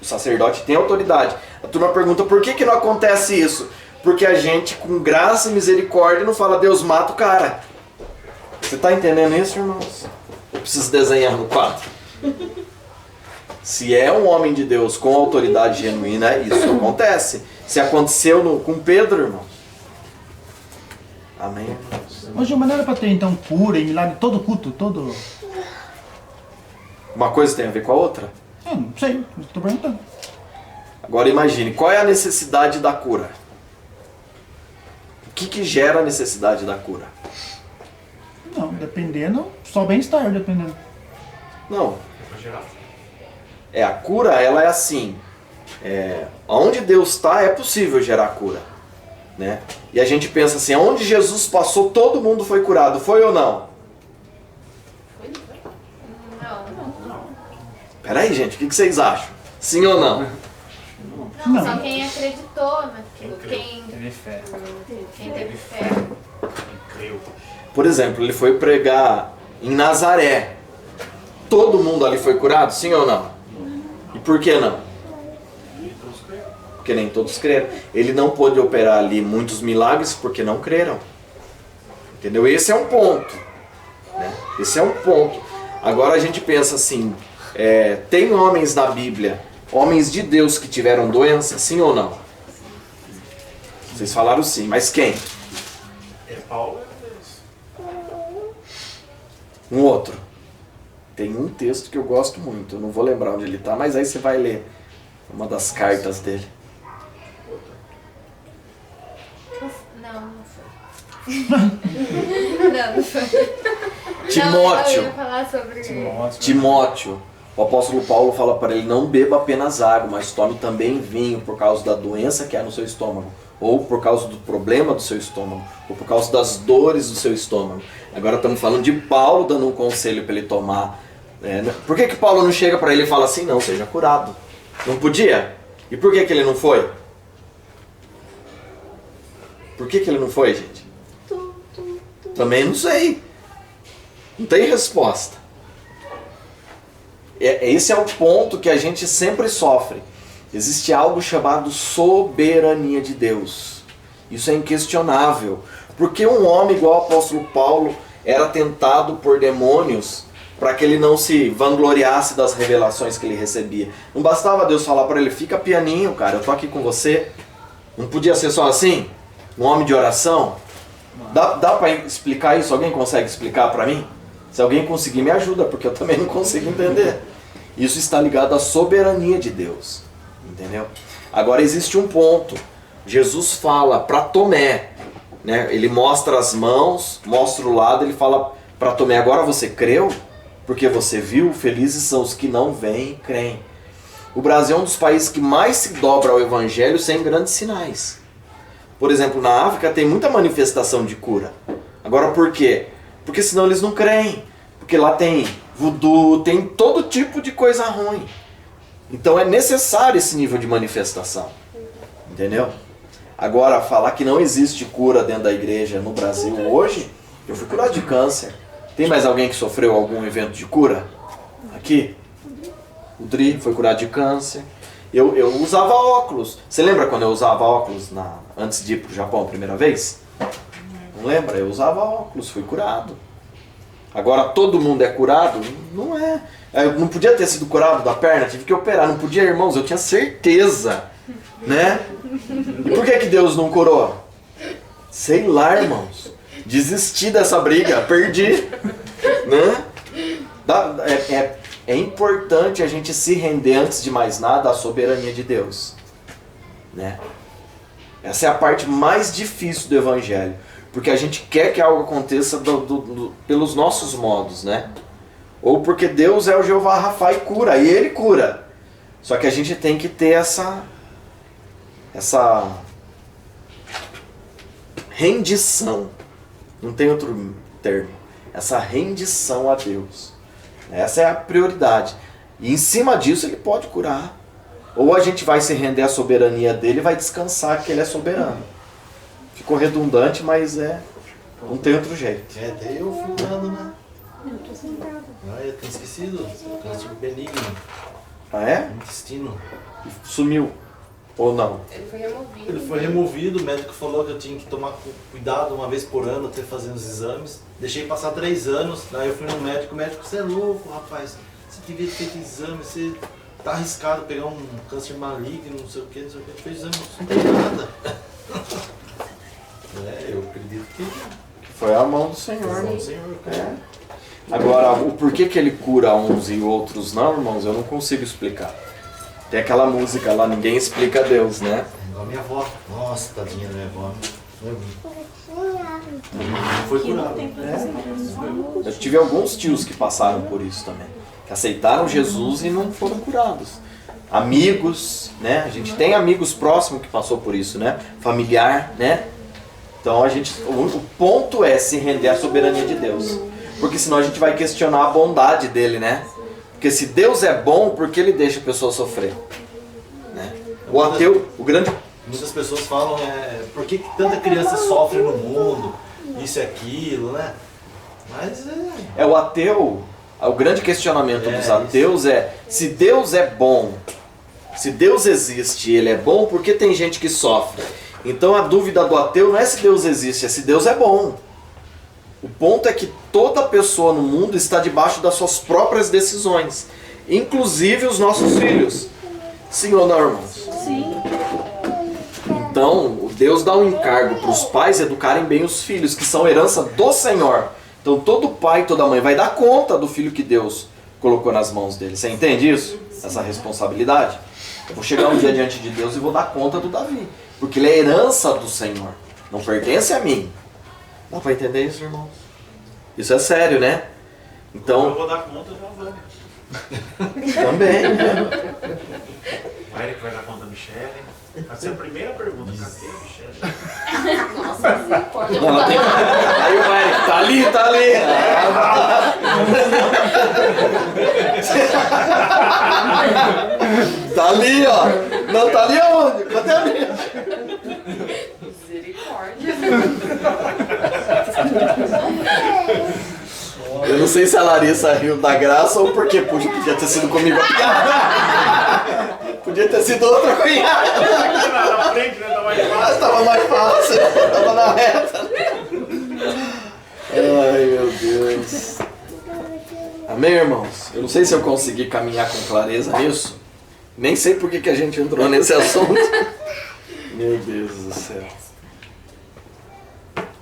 O sacerdote tem autoridade. A turma pergunta por que não acontece isso? porque a gente, com graça e misericórdia, não fala, Deus, mata o cara. Você está entendendo isso, irmãos? Eu preciso desenhar no quadro. Se é um homem de Deus com autoridade genuína, isso acontece. Se aconteceu com Pedro, irmão. Amém, irmãos? Mas de maneira para ter então cura e milagre todo culto, todo... Uma coisa tem a ver com a outra? Não sei, estou perguntando. Agora imagine, qual é a necessidade da cura? O que gera a necessidade da cura? Não, dependendo, só bem-estar, dependendo. Não. Pra gerar. A cura, ela é assim. Onde Deus está, é possível gerar cura. Né? E a gente pensa assim, onde Jesus passou, todo mundo foi curado. Foi ou não? Não. Peraí, gente, o que vocês acham? Sim ou não? Não, só quem acreditou naquilo. Quem Teve fé. teve fé. Creu. Por exemplo, ele foi pregar em Nazaré. Todo mundo ali foi curado? Sim ou não? E por que não? Porque nem todos creram. Ele não pôde operar ali muitos milagres porque não creram. Entendeu? Esse é um ponto. Né? Esse é um ponto. Agora a gente pensa assim, tem homens na Bíblia, homens de Deus que tiveram doença, sim ou não? Vocês falaram sim, mas quem? Paulo é Deus. Um outro. Tem um texto que eu gosto muito, eu não vou lembrar onde ele está, mas aí você vai ler uma das cartas dele. Não foi. Não foi. Timóteo. Não, eu ia falar sobre... Timóteo. O apóstolo Paulo fala para ele, não beba apenas água, mas tome também vinho por causa da doença que há no seu estômago, ou por causa do problema do seu estômago, ou por causa das dores do seu estômago. Agora estamos falando de Paulo dando um conselho para ele tomar. Por que Paulo não chega para ele e fala assim, não, seja curado? Não podia? E por que ele não foi? Por que ele não foi, gente? Também não sei. Não tem resposta. Esse é o ponto que a gente sempre sofre. Existe algo chamado soberania de Deus. Isso é inquestionável. Porque um homem igual ao apóstolo Paulo era tentado por demônios para que ele não se vangloriasse das revelações que ele recebia. Não bastava Deus falar para ele, fica pianinho, cara, eu tô aqui com você. Não podia ser só assim? Um homem de oração? Dá para explicar isso? Alguém consegue explicar para mim? Se alguém conseguir, me ajuda, porque eu também não consigo entender. Isso está ligado à soberania de Deus. Entendeu? Agora existe um ponto. Jesus fala para Tomé, né? Ele mostra as mãos, mostra o lado, ele fala para Tomé, agora você creu? Porque você viu? Felizes são os que não veem e creem. O Brasil é um dos países que mais se dobra ao evangelho sem grandes sinais. Por exemplo, na África tem muita manifestação de cura. Agora por quê? Porque senão eles não creem. Porque lá tem voodoo, tem todo tipo de coisa ruim. Então é necessário esse nível de manifestação. Entendeu? Agora, falar que não existe cura dentro da igreja no Brasil hoje, eu fui curado de câncer. Tem mais alguém que sofreu algum evento de cura? Aqui? O Dri foi curado de câncer. Eu usava óculos. Você lembra quando eu usava óculos antes de ir para o Japão a primeira vez? Não lembra? Eu usava óculos, fui curado. Agora todo mundo é curado? Não é. Eu não podia ter sido curado da perna, tive que operar. Não podia, irmãos, eu tinha certeza. Né? E por que Deus não curou? Sei lá, irmãos. Desisti dessa briga, perdi. Né? É importante a gente se render, antes de mais nada, à soberania de Deus. Né? Essa é a parte mais difícil do Evangelho. Porque a gente quer que algo aconteça pelos nossos modos, né? Ou porque Deus é o Jeová Rafa e cura, e Ele cura. Só que a gente tem que ter essa rendição. Não tem outro termo. Essa rendição a Deus. Essa é a prioridade. E em cima disso Ele pode curar. Ou a gente vai se render à soberania dEle e vai descansar que Ele é soberano. Ficou redundante, mas não tem outro jeito. Até eu fui curado, né? Eu tô sentada. Eu tinha esquecido. Câncer benigno. Ah, é? Intestino. Sumiu. Ou não? Ele foi removido. Ele foi removido, o médico falou que eu tinha que tomar cuidado uma vez por ano, até fazer uns exames. Deixei passar 3 anos, daí eu fui no médico, o médico, você é louco, rapaz, você devia ter feito exame, você tá arriscado pegar um câncer maligno, não sei o que, não sei o que. Fez exame, não tem nada. Eu acredito que Foi a mão do Senhor. foi Né? o Senhor, cara. Agora, o porquê que ele cura uns e outros não, irmãos, eu não consigo explicar. Tem aquela música lá, Ninguém Explica Deus, né? Igual a minha avó. Nossa, tadinha da minha avó. Foi Aqui não curado. tem pra Eu tive alguns tios que passaram por isso também. Que aceitaram Jesus e não foram curados. Amigos, né? A gente tem amigos próximos que passou por isso, né? Familiar, né? Então o ponto é se render à soberania de Deus. Porque senão a gente vai questionar a bondade dele, né? Porque se Deus é bom, por que ele deixa a pessoa sofrer? Né? O ateu, o grande... Muitas pessoas falam, por que tanta criança sofre no mundo? Isso e aquilo, né? Mas o ateu, o grande questionamento dos ateus se Deus é bom, se Deus existe e ele é bom, por que tem gente que sofre? Então a dúvida do ateu não é se Deus existe, é se Deus é bom. O ponto é que toda pessoa no mundo está debaixo das suas próprias decisões, inclusive os nossos filhos. Sim ou não, irmãos? Sim. Então, Deus dá um encargo para os pais educarem bem os filhos, que são herança do Senhor. Então todo pai e toda mãe vai dar conta do filho que Deus colocou nas mãos dele. Você entende isso? Essa responsabilidade? Eu vou chegar um dia diante de Deus e vou dar conta do Davi. Porque ele é herança do Senhor. Não pertence a mim. Dá para entender isso, irmãos? Isso é sério, né? Eu Então, vou dar conta da Vânia. também. O Eric vai dar conta da Michelle. Vai ser a primeira pergunta. Cadê a Michelle? Nossa, misericórdia. Não, ela tem... Aí o Eric, tá ali, tá ali. Tá ali, ó. Não, tá ali aonde? Cadê a minha? Misericórdia. Eu não sei se a Larissa riu da graça ou porque podia ter sido comigo a piada. Podia ter sido outra cunhada. Na frente, né? Tá mais Mas fácil. tava mais fácil, tava na reta. Ai, meu Deus. Amém, irmãos? Eu não sei se eu consegui caminhar com clareza nisso. Nem sei por que a gente entrou nesse assunto. Meu Deus do céu.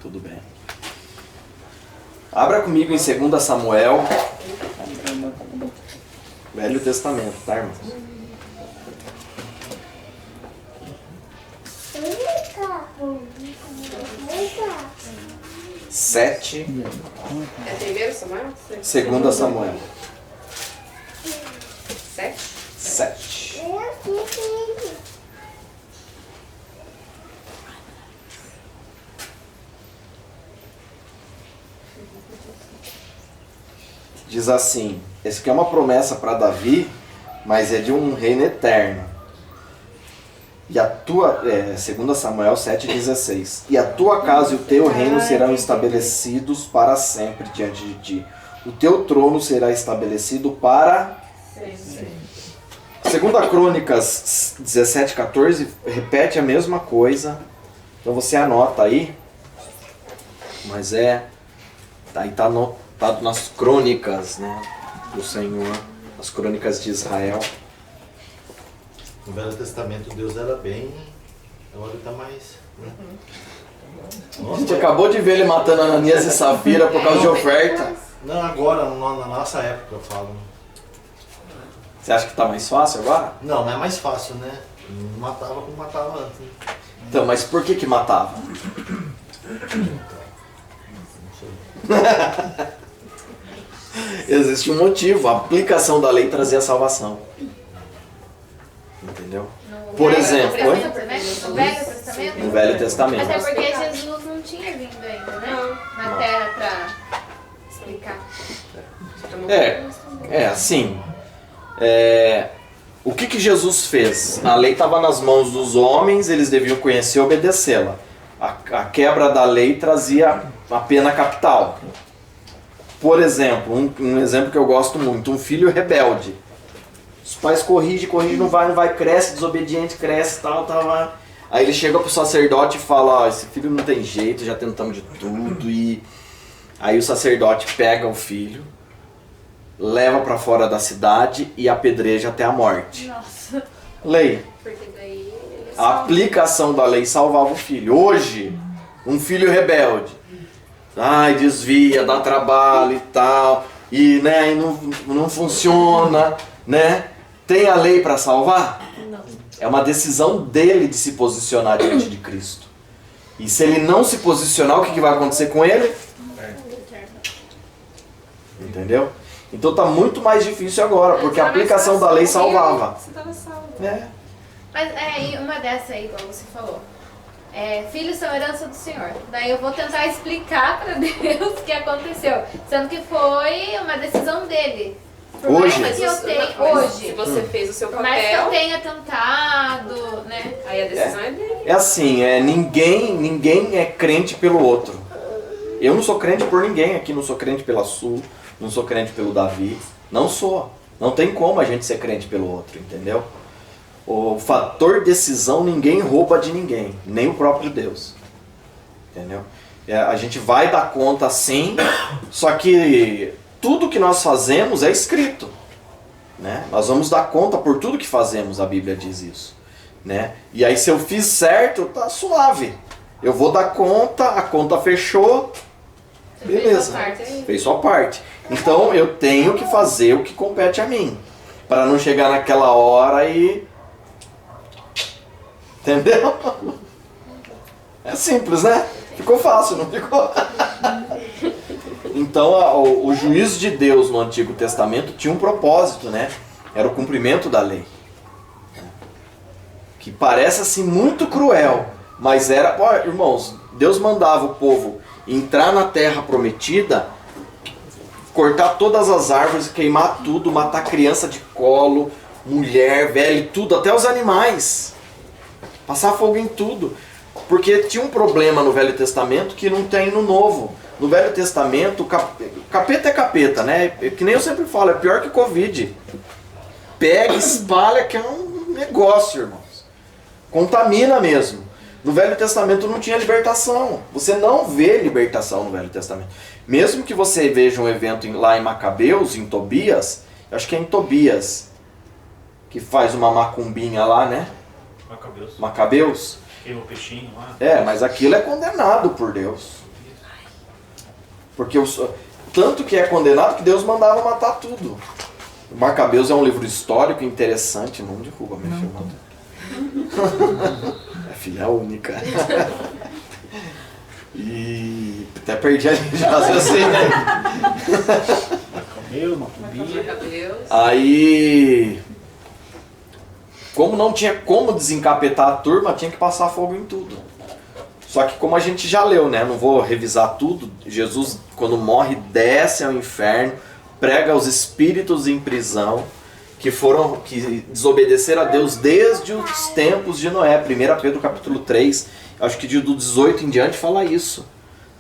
Tudo bem. Abra comigo em 2 Samuel. Velho Testamento, tá, irmãos? Sete. É 1 Samuel? 2 Samuel. 7? 7. Diz assim, esse aqui é uma promessa para Davi, mas é de um reino eterno. E a tua, 2 Samuel 7,16. E a tua casa e o teu reino serão estabelecidos para sempre diante de ti. O teu trono será estabelecido para... 2 Crônicas 17,14 repete a mesma coisa. Então você anota aí. Mas aí está anotado nas crônicas, né, do Senhor. As crônicas de Israel. No Velho Testamento Deus era bem, agora está mais. Né? A gente acabou de ver ele matando Ananias e Safira por causa de oferta. Não, agora, na nossa época eu falo. Você acha que está mais fácil agora? Não é mais fácil, né? Não matava como matava antes. Né? Então, mas por que matava? Existe um motivo. A aplicação da lei trazia salvação. Entendeu? Por exemplo, No Velho Testamento? no Velho Testamento. Até porque Jesus não tinha vindo ainda, né? Na Terra pra explicar. Assim. O que Jesus fez? A lei estava nas mãos dos homens, eles deviam conhecer e obedecê-la. A quebra da lei trazia a pena capital. Por exemplo, um exemplo que eu gosto muito, um filho rebelde. Os pais corrigem, não vai, cresce, desobediente, cresce, tal. Aí ele chega pro sacerdote e fala, ó, esse filho não tem jeito, já tentamos de tudo. E aí o sacerdote pega o filho, leva pra fora da cidade e apedreja até a morte. Nossa. Lei. Porque daí ele A aplicação da lei salvava o filho. Hoje, um filho rebelde, desvia, dá trabalho e tal, e, né, e não funciona, né? Tem a lei para salvar? Não. É uma decisão dele de se posicionar diante de Cristo. E se ele não se posicionar, o que vai acontecer com ele? Entendeu? Então tá muito mais difícil agora, porque a aplicação da lei salvava. Você tava salvo. É. Mas e uma dessa aí, igual você falou. Filhos são herança do Senhor. Daí eu vou tentar explicar pra Deus o que aconteceu. Sendo que foi uma decisão dele. Por Hoje. mais que eu tenha, Se hoje. você fez o seu Por mais que eu papel, tenha tentado, né? aí a decisão é dele. É assim, ninguém é crente pelo outro. Eu não sou crente por ninguém aqui, não sou crente pela Sul, não sou crente pelo Davi. Não sou. Não tem como a gente ser crente pelo outro, entendeu? O fator decisão ninguém rouba de ninguém, nem o próprio Deus. Entendeu? A gente vai dar conta sim, só que tudo que nós fazemos é escrito. Né? Nós vamos dar conta por tudo que fazemos, a Bíblia diz isso. Né? E aí se eu fiz certo, tá suave. Eu vou dar conta, a conta fechou, beleza. Fez sua parte. Então eu tenho que fazer o que compete a mim. Para não chegar naquela hora e... Entendeu? É simples, né? Ficou fácil, não ficou? Então o juízo de Deus no Antigo Testamento tinha um propósito, né? Era o cumprimento da lei. Que parece assim muito cruel, mas era... Ó, irmãos, Deus mandava o povo entrar na terra prometida, cortar todas as árvores, queimar tudo, matar criança de colo, mulher, velho, tudo, até os animais. Passar fogo em tudo. Porque tinha um problema no Velho Testamento que não tem no Novo. No Velho Testamento, capeta é capeta, né? Que nem eu sempre falo, é pior que Covid. Pega, espalha, que é um negócio, irmãos. Contamina mesmo. No Velho Testamento não tinha libertação. Você não vê libertação no Velho Testamento. Mesmo que você veja um evento lá em Macabeus, em Tobias, acho que é em Tobias, que faz uma macumbinha lá, né? Macabeus. Queima o peixinho lá. Mas aquilo é condenado por Deus. Porque tanto que é condenado que Deus mandava matar tudo. O Macabeus é um livro histórico interessante. Não derruba minha filha. É filha única. E até perdi a linha de raciocínio, né? Macabeus. Aí, como não tinha como desencapetar a turma, tinha que passar fogo em tudo. Só que como a gente já leu, né? Não vou revisar tudo. Jesus, quando morre, desce ao inferno, prega aos espíritos em prisão, que desobedeceram a Deus desde os tempos de Noé. 1 Pedro capítulo 3, acho que do 18 em diante fala isso,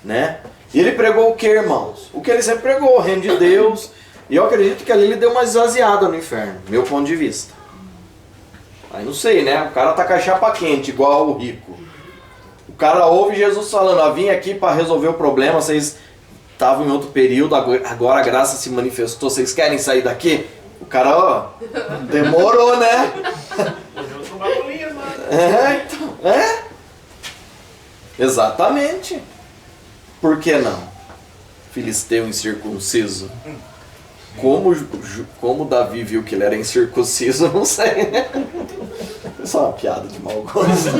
né? E ele pregou o que, irmãos? O que ele sempre pregou, o reino de Deus. E eu acredito que ali ele deu uma esvaziada no inferno, meu ponto de vista. Aí não sei, né? O cara tá com a chapa quente, igual o rico. O cara ouve Jesus falando, vim aqui para resolver o problema, vocês estavam em outro período, agora a graça se manifestou, vocês querem sair daqui? O cara, demorou, né? Exatamente. Por que não? Filisteu incircunciso. Como Davi viu que ele era incircunciso, eu não sei, né? É só uma piada de mau gosto.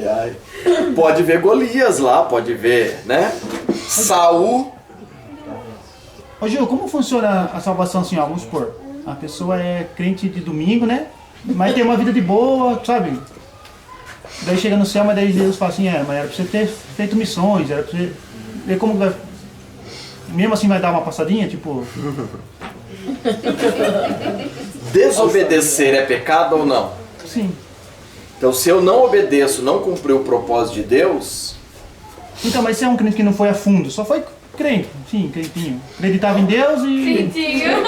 Ai. Pode ver Golias lá, pode ver, né? Saul. Ô Gil, como funciona a salvação assim, ó? Vamos supor, a pessoa é crente de domingo, né? Mas tem uma vida de boa, sabe? Daí chega no céu, mas daí Jesus fala assim, mas era pra você ter feito missões, era pra você ver como vai... Mesmo assim vai dar uma passadinha, tipo... Desobedecer é pecado ou não? Sim. Então se eu não obedeço, não cumprir o propósito de Deus, Então, mas você é um crente que não foi a fundo, só foi crente, sim, crentinho. Acreditava em Deus e... Crentinho.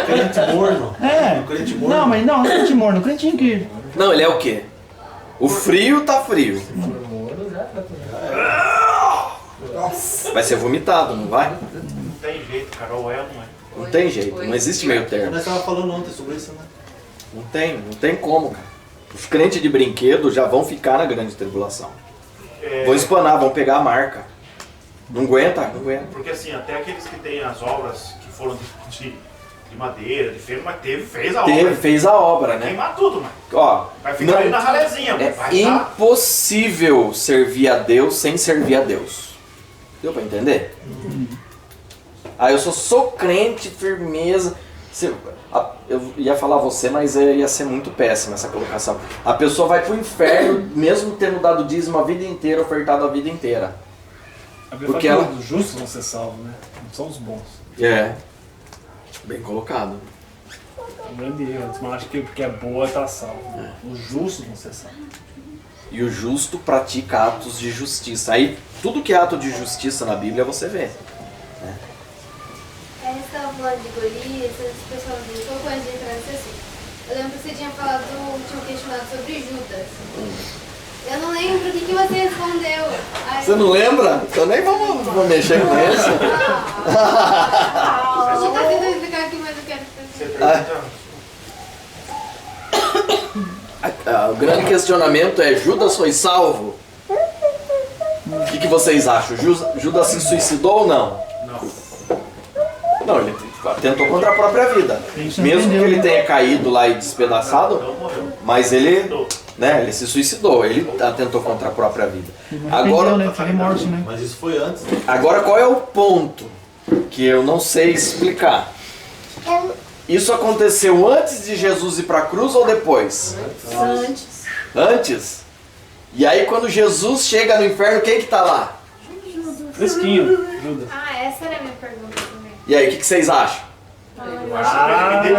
Crente morno. É. Crente morno. Não, mas não é crente morno, crentinho que... Não, ele é o quê? O frio tá frio. Vai ser vomitado, não vai? Não tem jeito, cara, ou é ou não é. Não tem jeito, não existe meio termo. Nós estávamos falando ontem sobre isso, né? Não tem como, cara. Os crentes de brinquedo já vão ficar na grande tribulação. Vão espanar, vão pegar a marca. Não aguenta, não aguenta. Porque assim, até aqueles que têm as obras que foram de madeira, de ferro, mas fez a obra. Fez a obra, né? Queimar tudo, mano. Ó, Vai ficar ali na ralezinha, é vai estar. impossível servir a Deus sem servir a Deus. Deu pra entender? Ah, eu sou crente, firmeza. Eu ia falar você, mas ia ser muito péssima essa colocação. A pessoa vai pro inferno, mesmo tendo dado dízimo a vida inteira, ofertado a vida inteira. Porque os justos vão ser salvos, né? Não são os bons. É. Bem colocado. Um grande erro. Eles não acham que porque é boa tá salvo. Os justos vão ser salvos. E o justo pratica atos de justiça. Aí, tudo que é ato de justiça na Bíblia, você vê. Né? A gente estava falando de Golias, esse pessoal me perguntou quando a gente entrar nesse assunto. Eu lembro que você tinha questionado sobre Judas. Eu não lembro o que você respondeu. Aí Você não lembra? Então nem vamos mexer com isso. Eu vou tentar explicar aqui, mas eu quero O grande questionamento é: Judas foi salvo? O que vocês acham? Judas se suicidou ou não? Não, ele tentou contra a própria vida. Mesmo que ele tenha caído lá e despedaçado, mas ele se suicidou, ele tentou contra a própria vida. Agora, remorso, né? Mas isso foi antes. Agora, qual é o ponto que eu não sei explicar? Isso aconteceu antes de Jesus ir para a cruz ou depois? Antes. Antes? E aí quando Jesus chega no inferno, quem que tá lá? Fresquinho, Judas. Ah, essa era a minha pergunta também. E aí, o que vocês acham? Eu acho que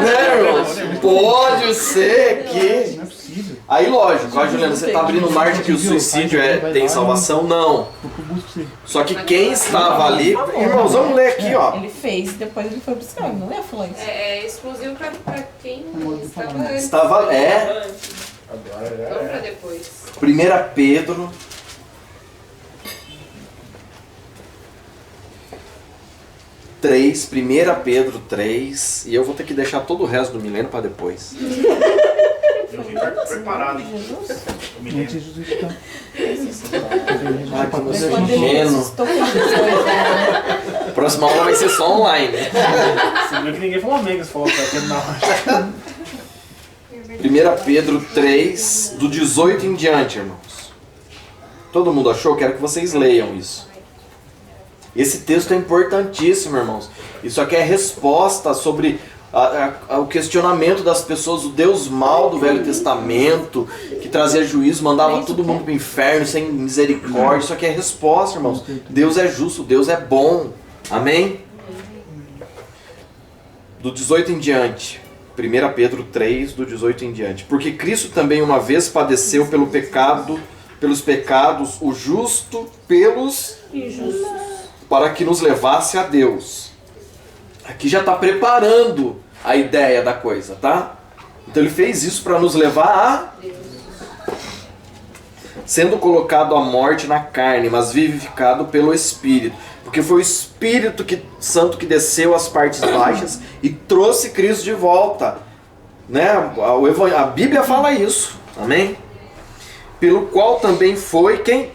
Né, irmãos? Pode ser que... Não é possível. Aí, lógico, ó, Juliana, você tá abrindo margem que o suicídio tem salvação? Não. Só que quem estava ali... Irmãos, vamos ler aqui, ó. Ele fez, depois ele foi buscar, ele não é falando isso. É exclusivo pra quem estava antes. Estava, Não pra depois. 1 Pedro... 3, 1 Pedro 3, e eu vou ter que deixar todo o resto do milênio para depois. Eu vim preparado, hein? O menino. Ai, como você é ingênuo. Próxima aula vai ser só online. Você viu que ninguém falou amém, você falou pra aquele na hora. 1 Pedro 3, do 18 em diante, irmãos. Todo mundo achou? Quero que vocês leiam isso. Esse texto é importantíssimo, irmãos. Isso aqui é resposta sobre o questionamento das pessoas, o Deus mau do Velho Testamento, que trazia juízo, mandava todo mundo para o inferno sem misericórdia. Isso aqui é resposta, irmãos. Deus é justo, Deus é bom. Amém? Do 18 em diante. 1 Pedro 3, do 18 em diante. Porque Cristo também uma vez padeceu pelos pecados, o justo pelos injustos, para que nos levasse a Deus. Aqui já está preparando a ideia da coisa, tá? Então ele fez isso para nos levar a Deus. Sendo colocado à morte na carne, mas vivificado pelo Espírito. Porque foi o Espírito Santo que desceu às partes baixas e trouxe Cristo de volta. Né? A Bíblia fala isso. Amém? Pelo qual também foi quem?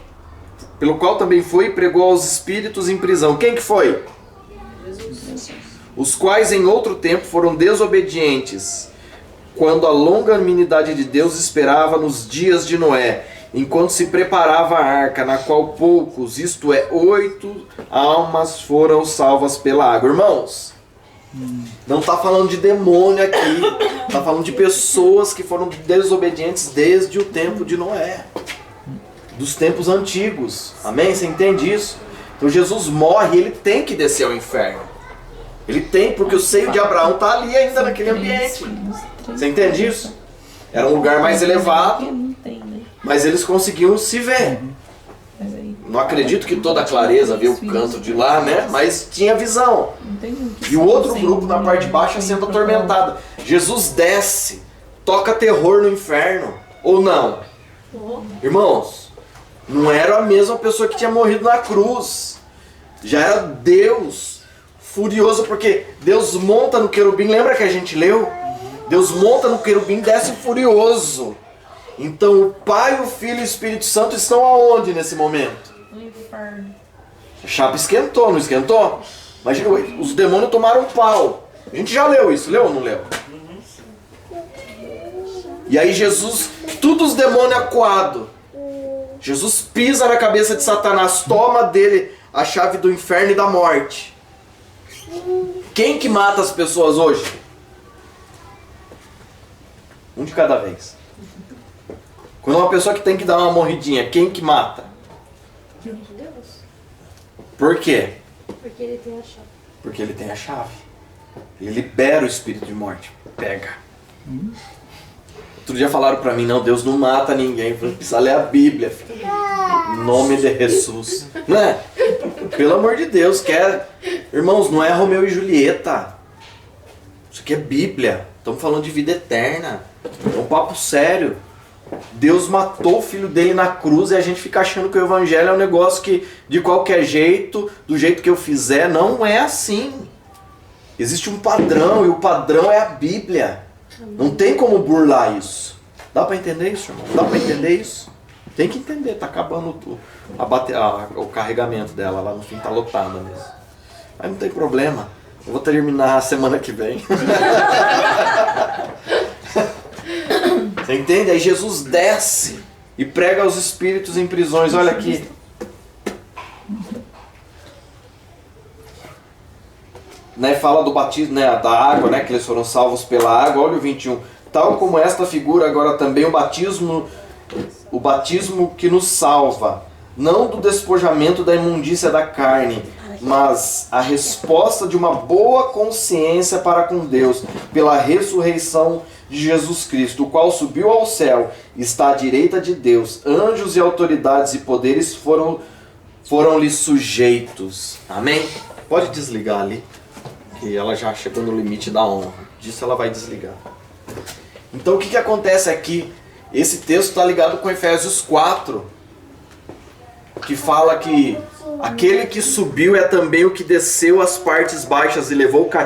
Pelo qual também foi e pregou aos espíritos em prisão. Quem que foi? Jesus. Os quais em outro tempo foram desobedientes, quando a longanimidade de Deus esperava nos dias de Noé, enquanto se preparava a arca, na qual poucos, isto é, 8 almas foram salvas pela água. Irmãos, não está falando de demônio aqui, está falando de pessoas que foram desobedientes desde o tempo de Noé. Dos tempos antigos. Amém? Você entende isso? Então Jesus morre e ele tem que descer ao inferno. Ele tem, porque o seio de Abraão está ali ainda naquele ambiente. Você entende isso? Era um lugar mais elevado, mas eles conseguiam se ver. Não acredito que toda a clareza viu o canto de lá, né? Mas tinha visão. Entendi. E o outro grupo na parte de baixo sendo atormentado. Jesus desce, toca terror no inferno. Ou não? Irmãos, não era a mesma pessoa que tinha morrido na cruz. Já era Deus furioso, porque Deus monta no querubim. Lembra que a gente leu? Deus monta no querubim, desce furioso. Então o Pai, o Filho e o Espírito Santo estão aonde nesse momento? No inferno. A chapa esquentou, não esquentou? Imagina, os demônios tomaram pau. A gente já leu isso, leu ou não leu? E aí Jesus, todos os demônios acuados. Jesus pisa na cabeça de Satanás, toma dele a chave do inferno e da morte. Quem que mata as pessoas hoje? Um de cada vez. Quando uma pessoa que tem que dar uma morridinha, quem que mata? Deus. Por quê? Porque ele tem a chave. Porque ele tem a chave. Ele libera o espírito de morte. Pega. Outro dia falaram pra mim, não, Deus não mata ninguém. Eu falei, precisa ler a Bíblia, filho. Em nome de Jesus. Não é? Pelo amor de Deus, quer... Irmãos, não é Romeu e Julieta. Isso aqui é Bíblia. Estamos falando de vida eterna. É um papo sério. Deus matou o filho dele na cruz e a gente fica achando que o evangelho é um negócio que, de qualquer jeito, do jeito que eu fizer, não é assim. Existe um padrão e o padrão é a Bíblia. Não tem como burlar isso. Dá para entender isso, irmão? Dá para entender isso? Tem que entender, tá acabando o carregamento dela lá no fim, tá lotada mesmo. Mas não tem problema. Eu vou terminar a semana que vem. Você entende? Aí Jesus desce e prega os espíritos em prisões. Olha aqui. Né, fala do batismo, né, da água, né, que eles foram salvos pela água. Olha o 21. Tal como esta figura agora também o batismo que nos salva, não do despojamento da imundícia da carne, mas a resposta de uma boa consciência para com Deus, pela ressurreição de Jesus Cristo, o qual subiu ao céu, está à direita de Deus. Anjos e autoridades e poderes foram-lhe sujeitos. Amém? Pode desligar ali, que ela já chegou no limite da honra. Disso ela vai desligar. Então o que acontece aqui? Esse texto está ligado com Efésios 4, que fala que aquele que subiu é também o que desceu às partes baixas e levou o cativo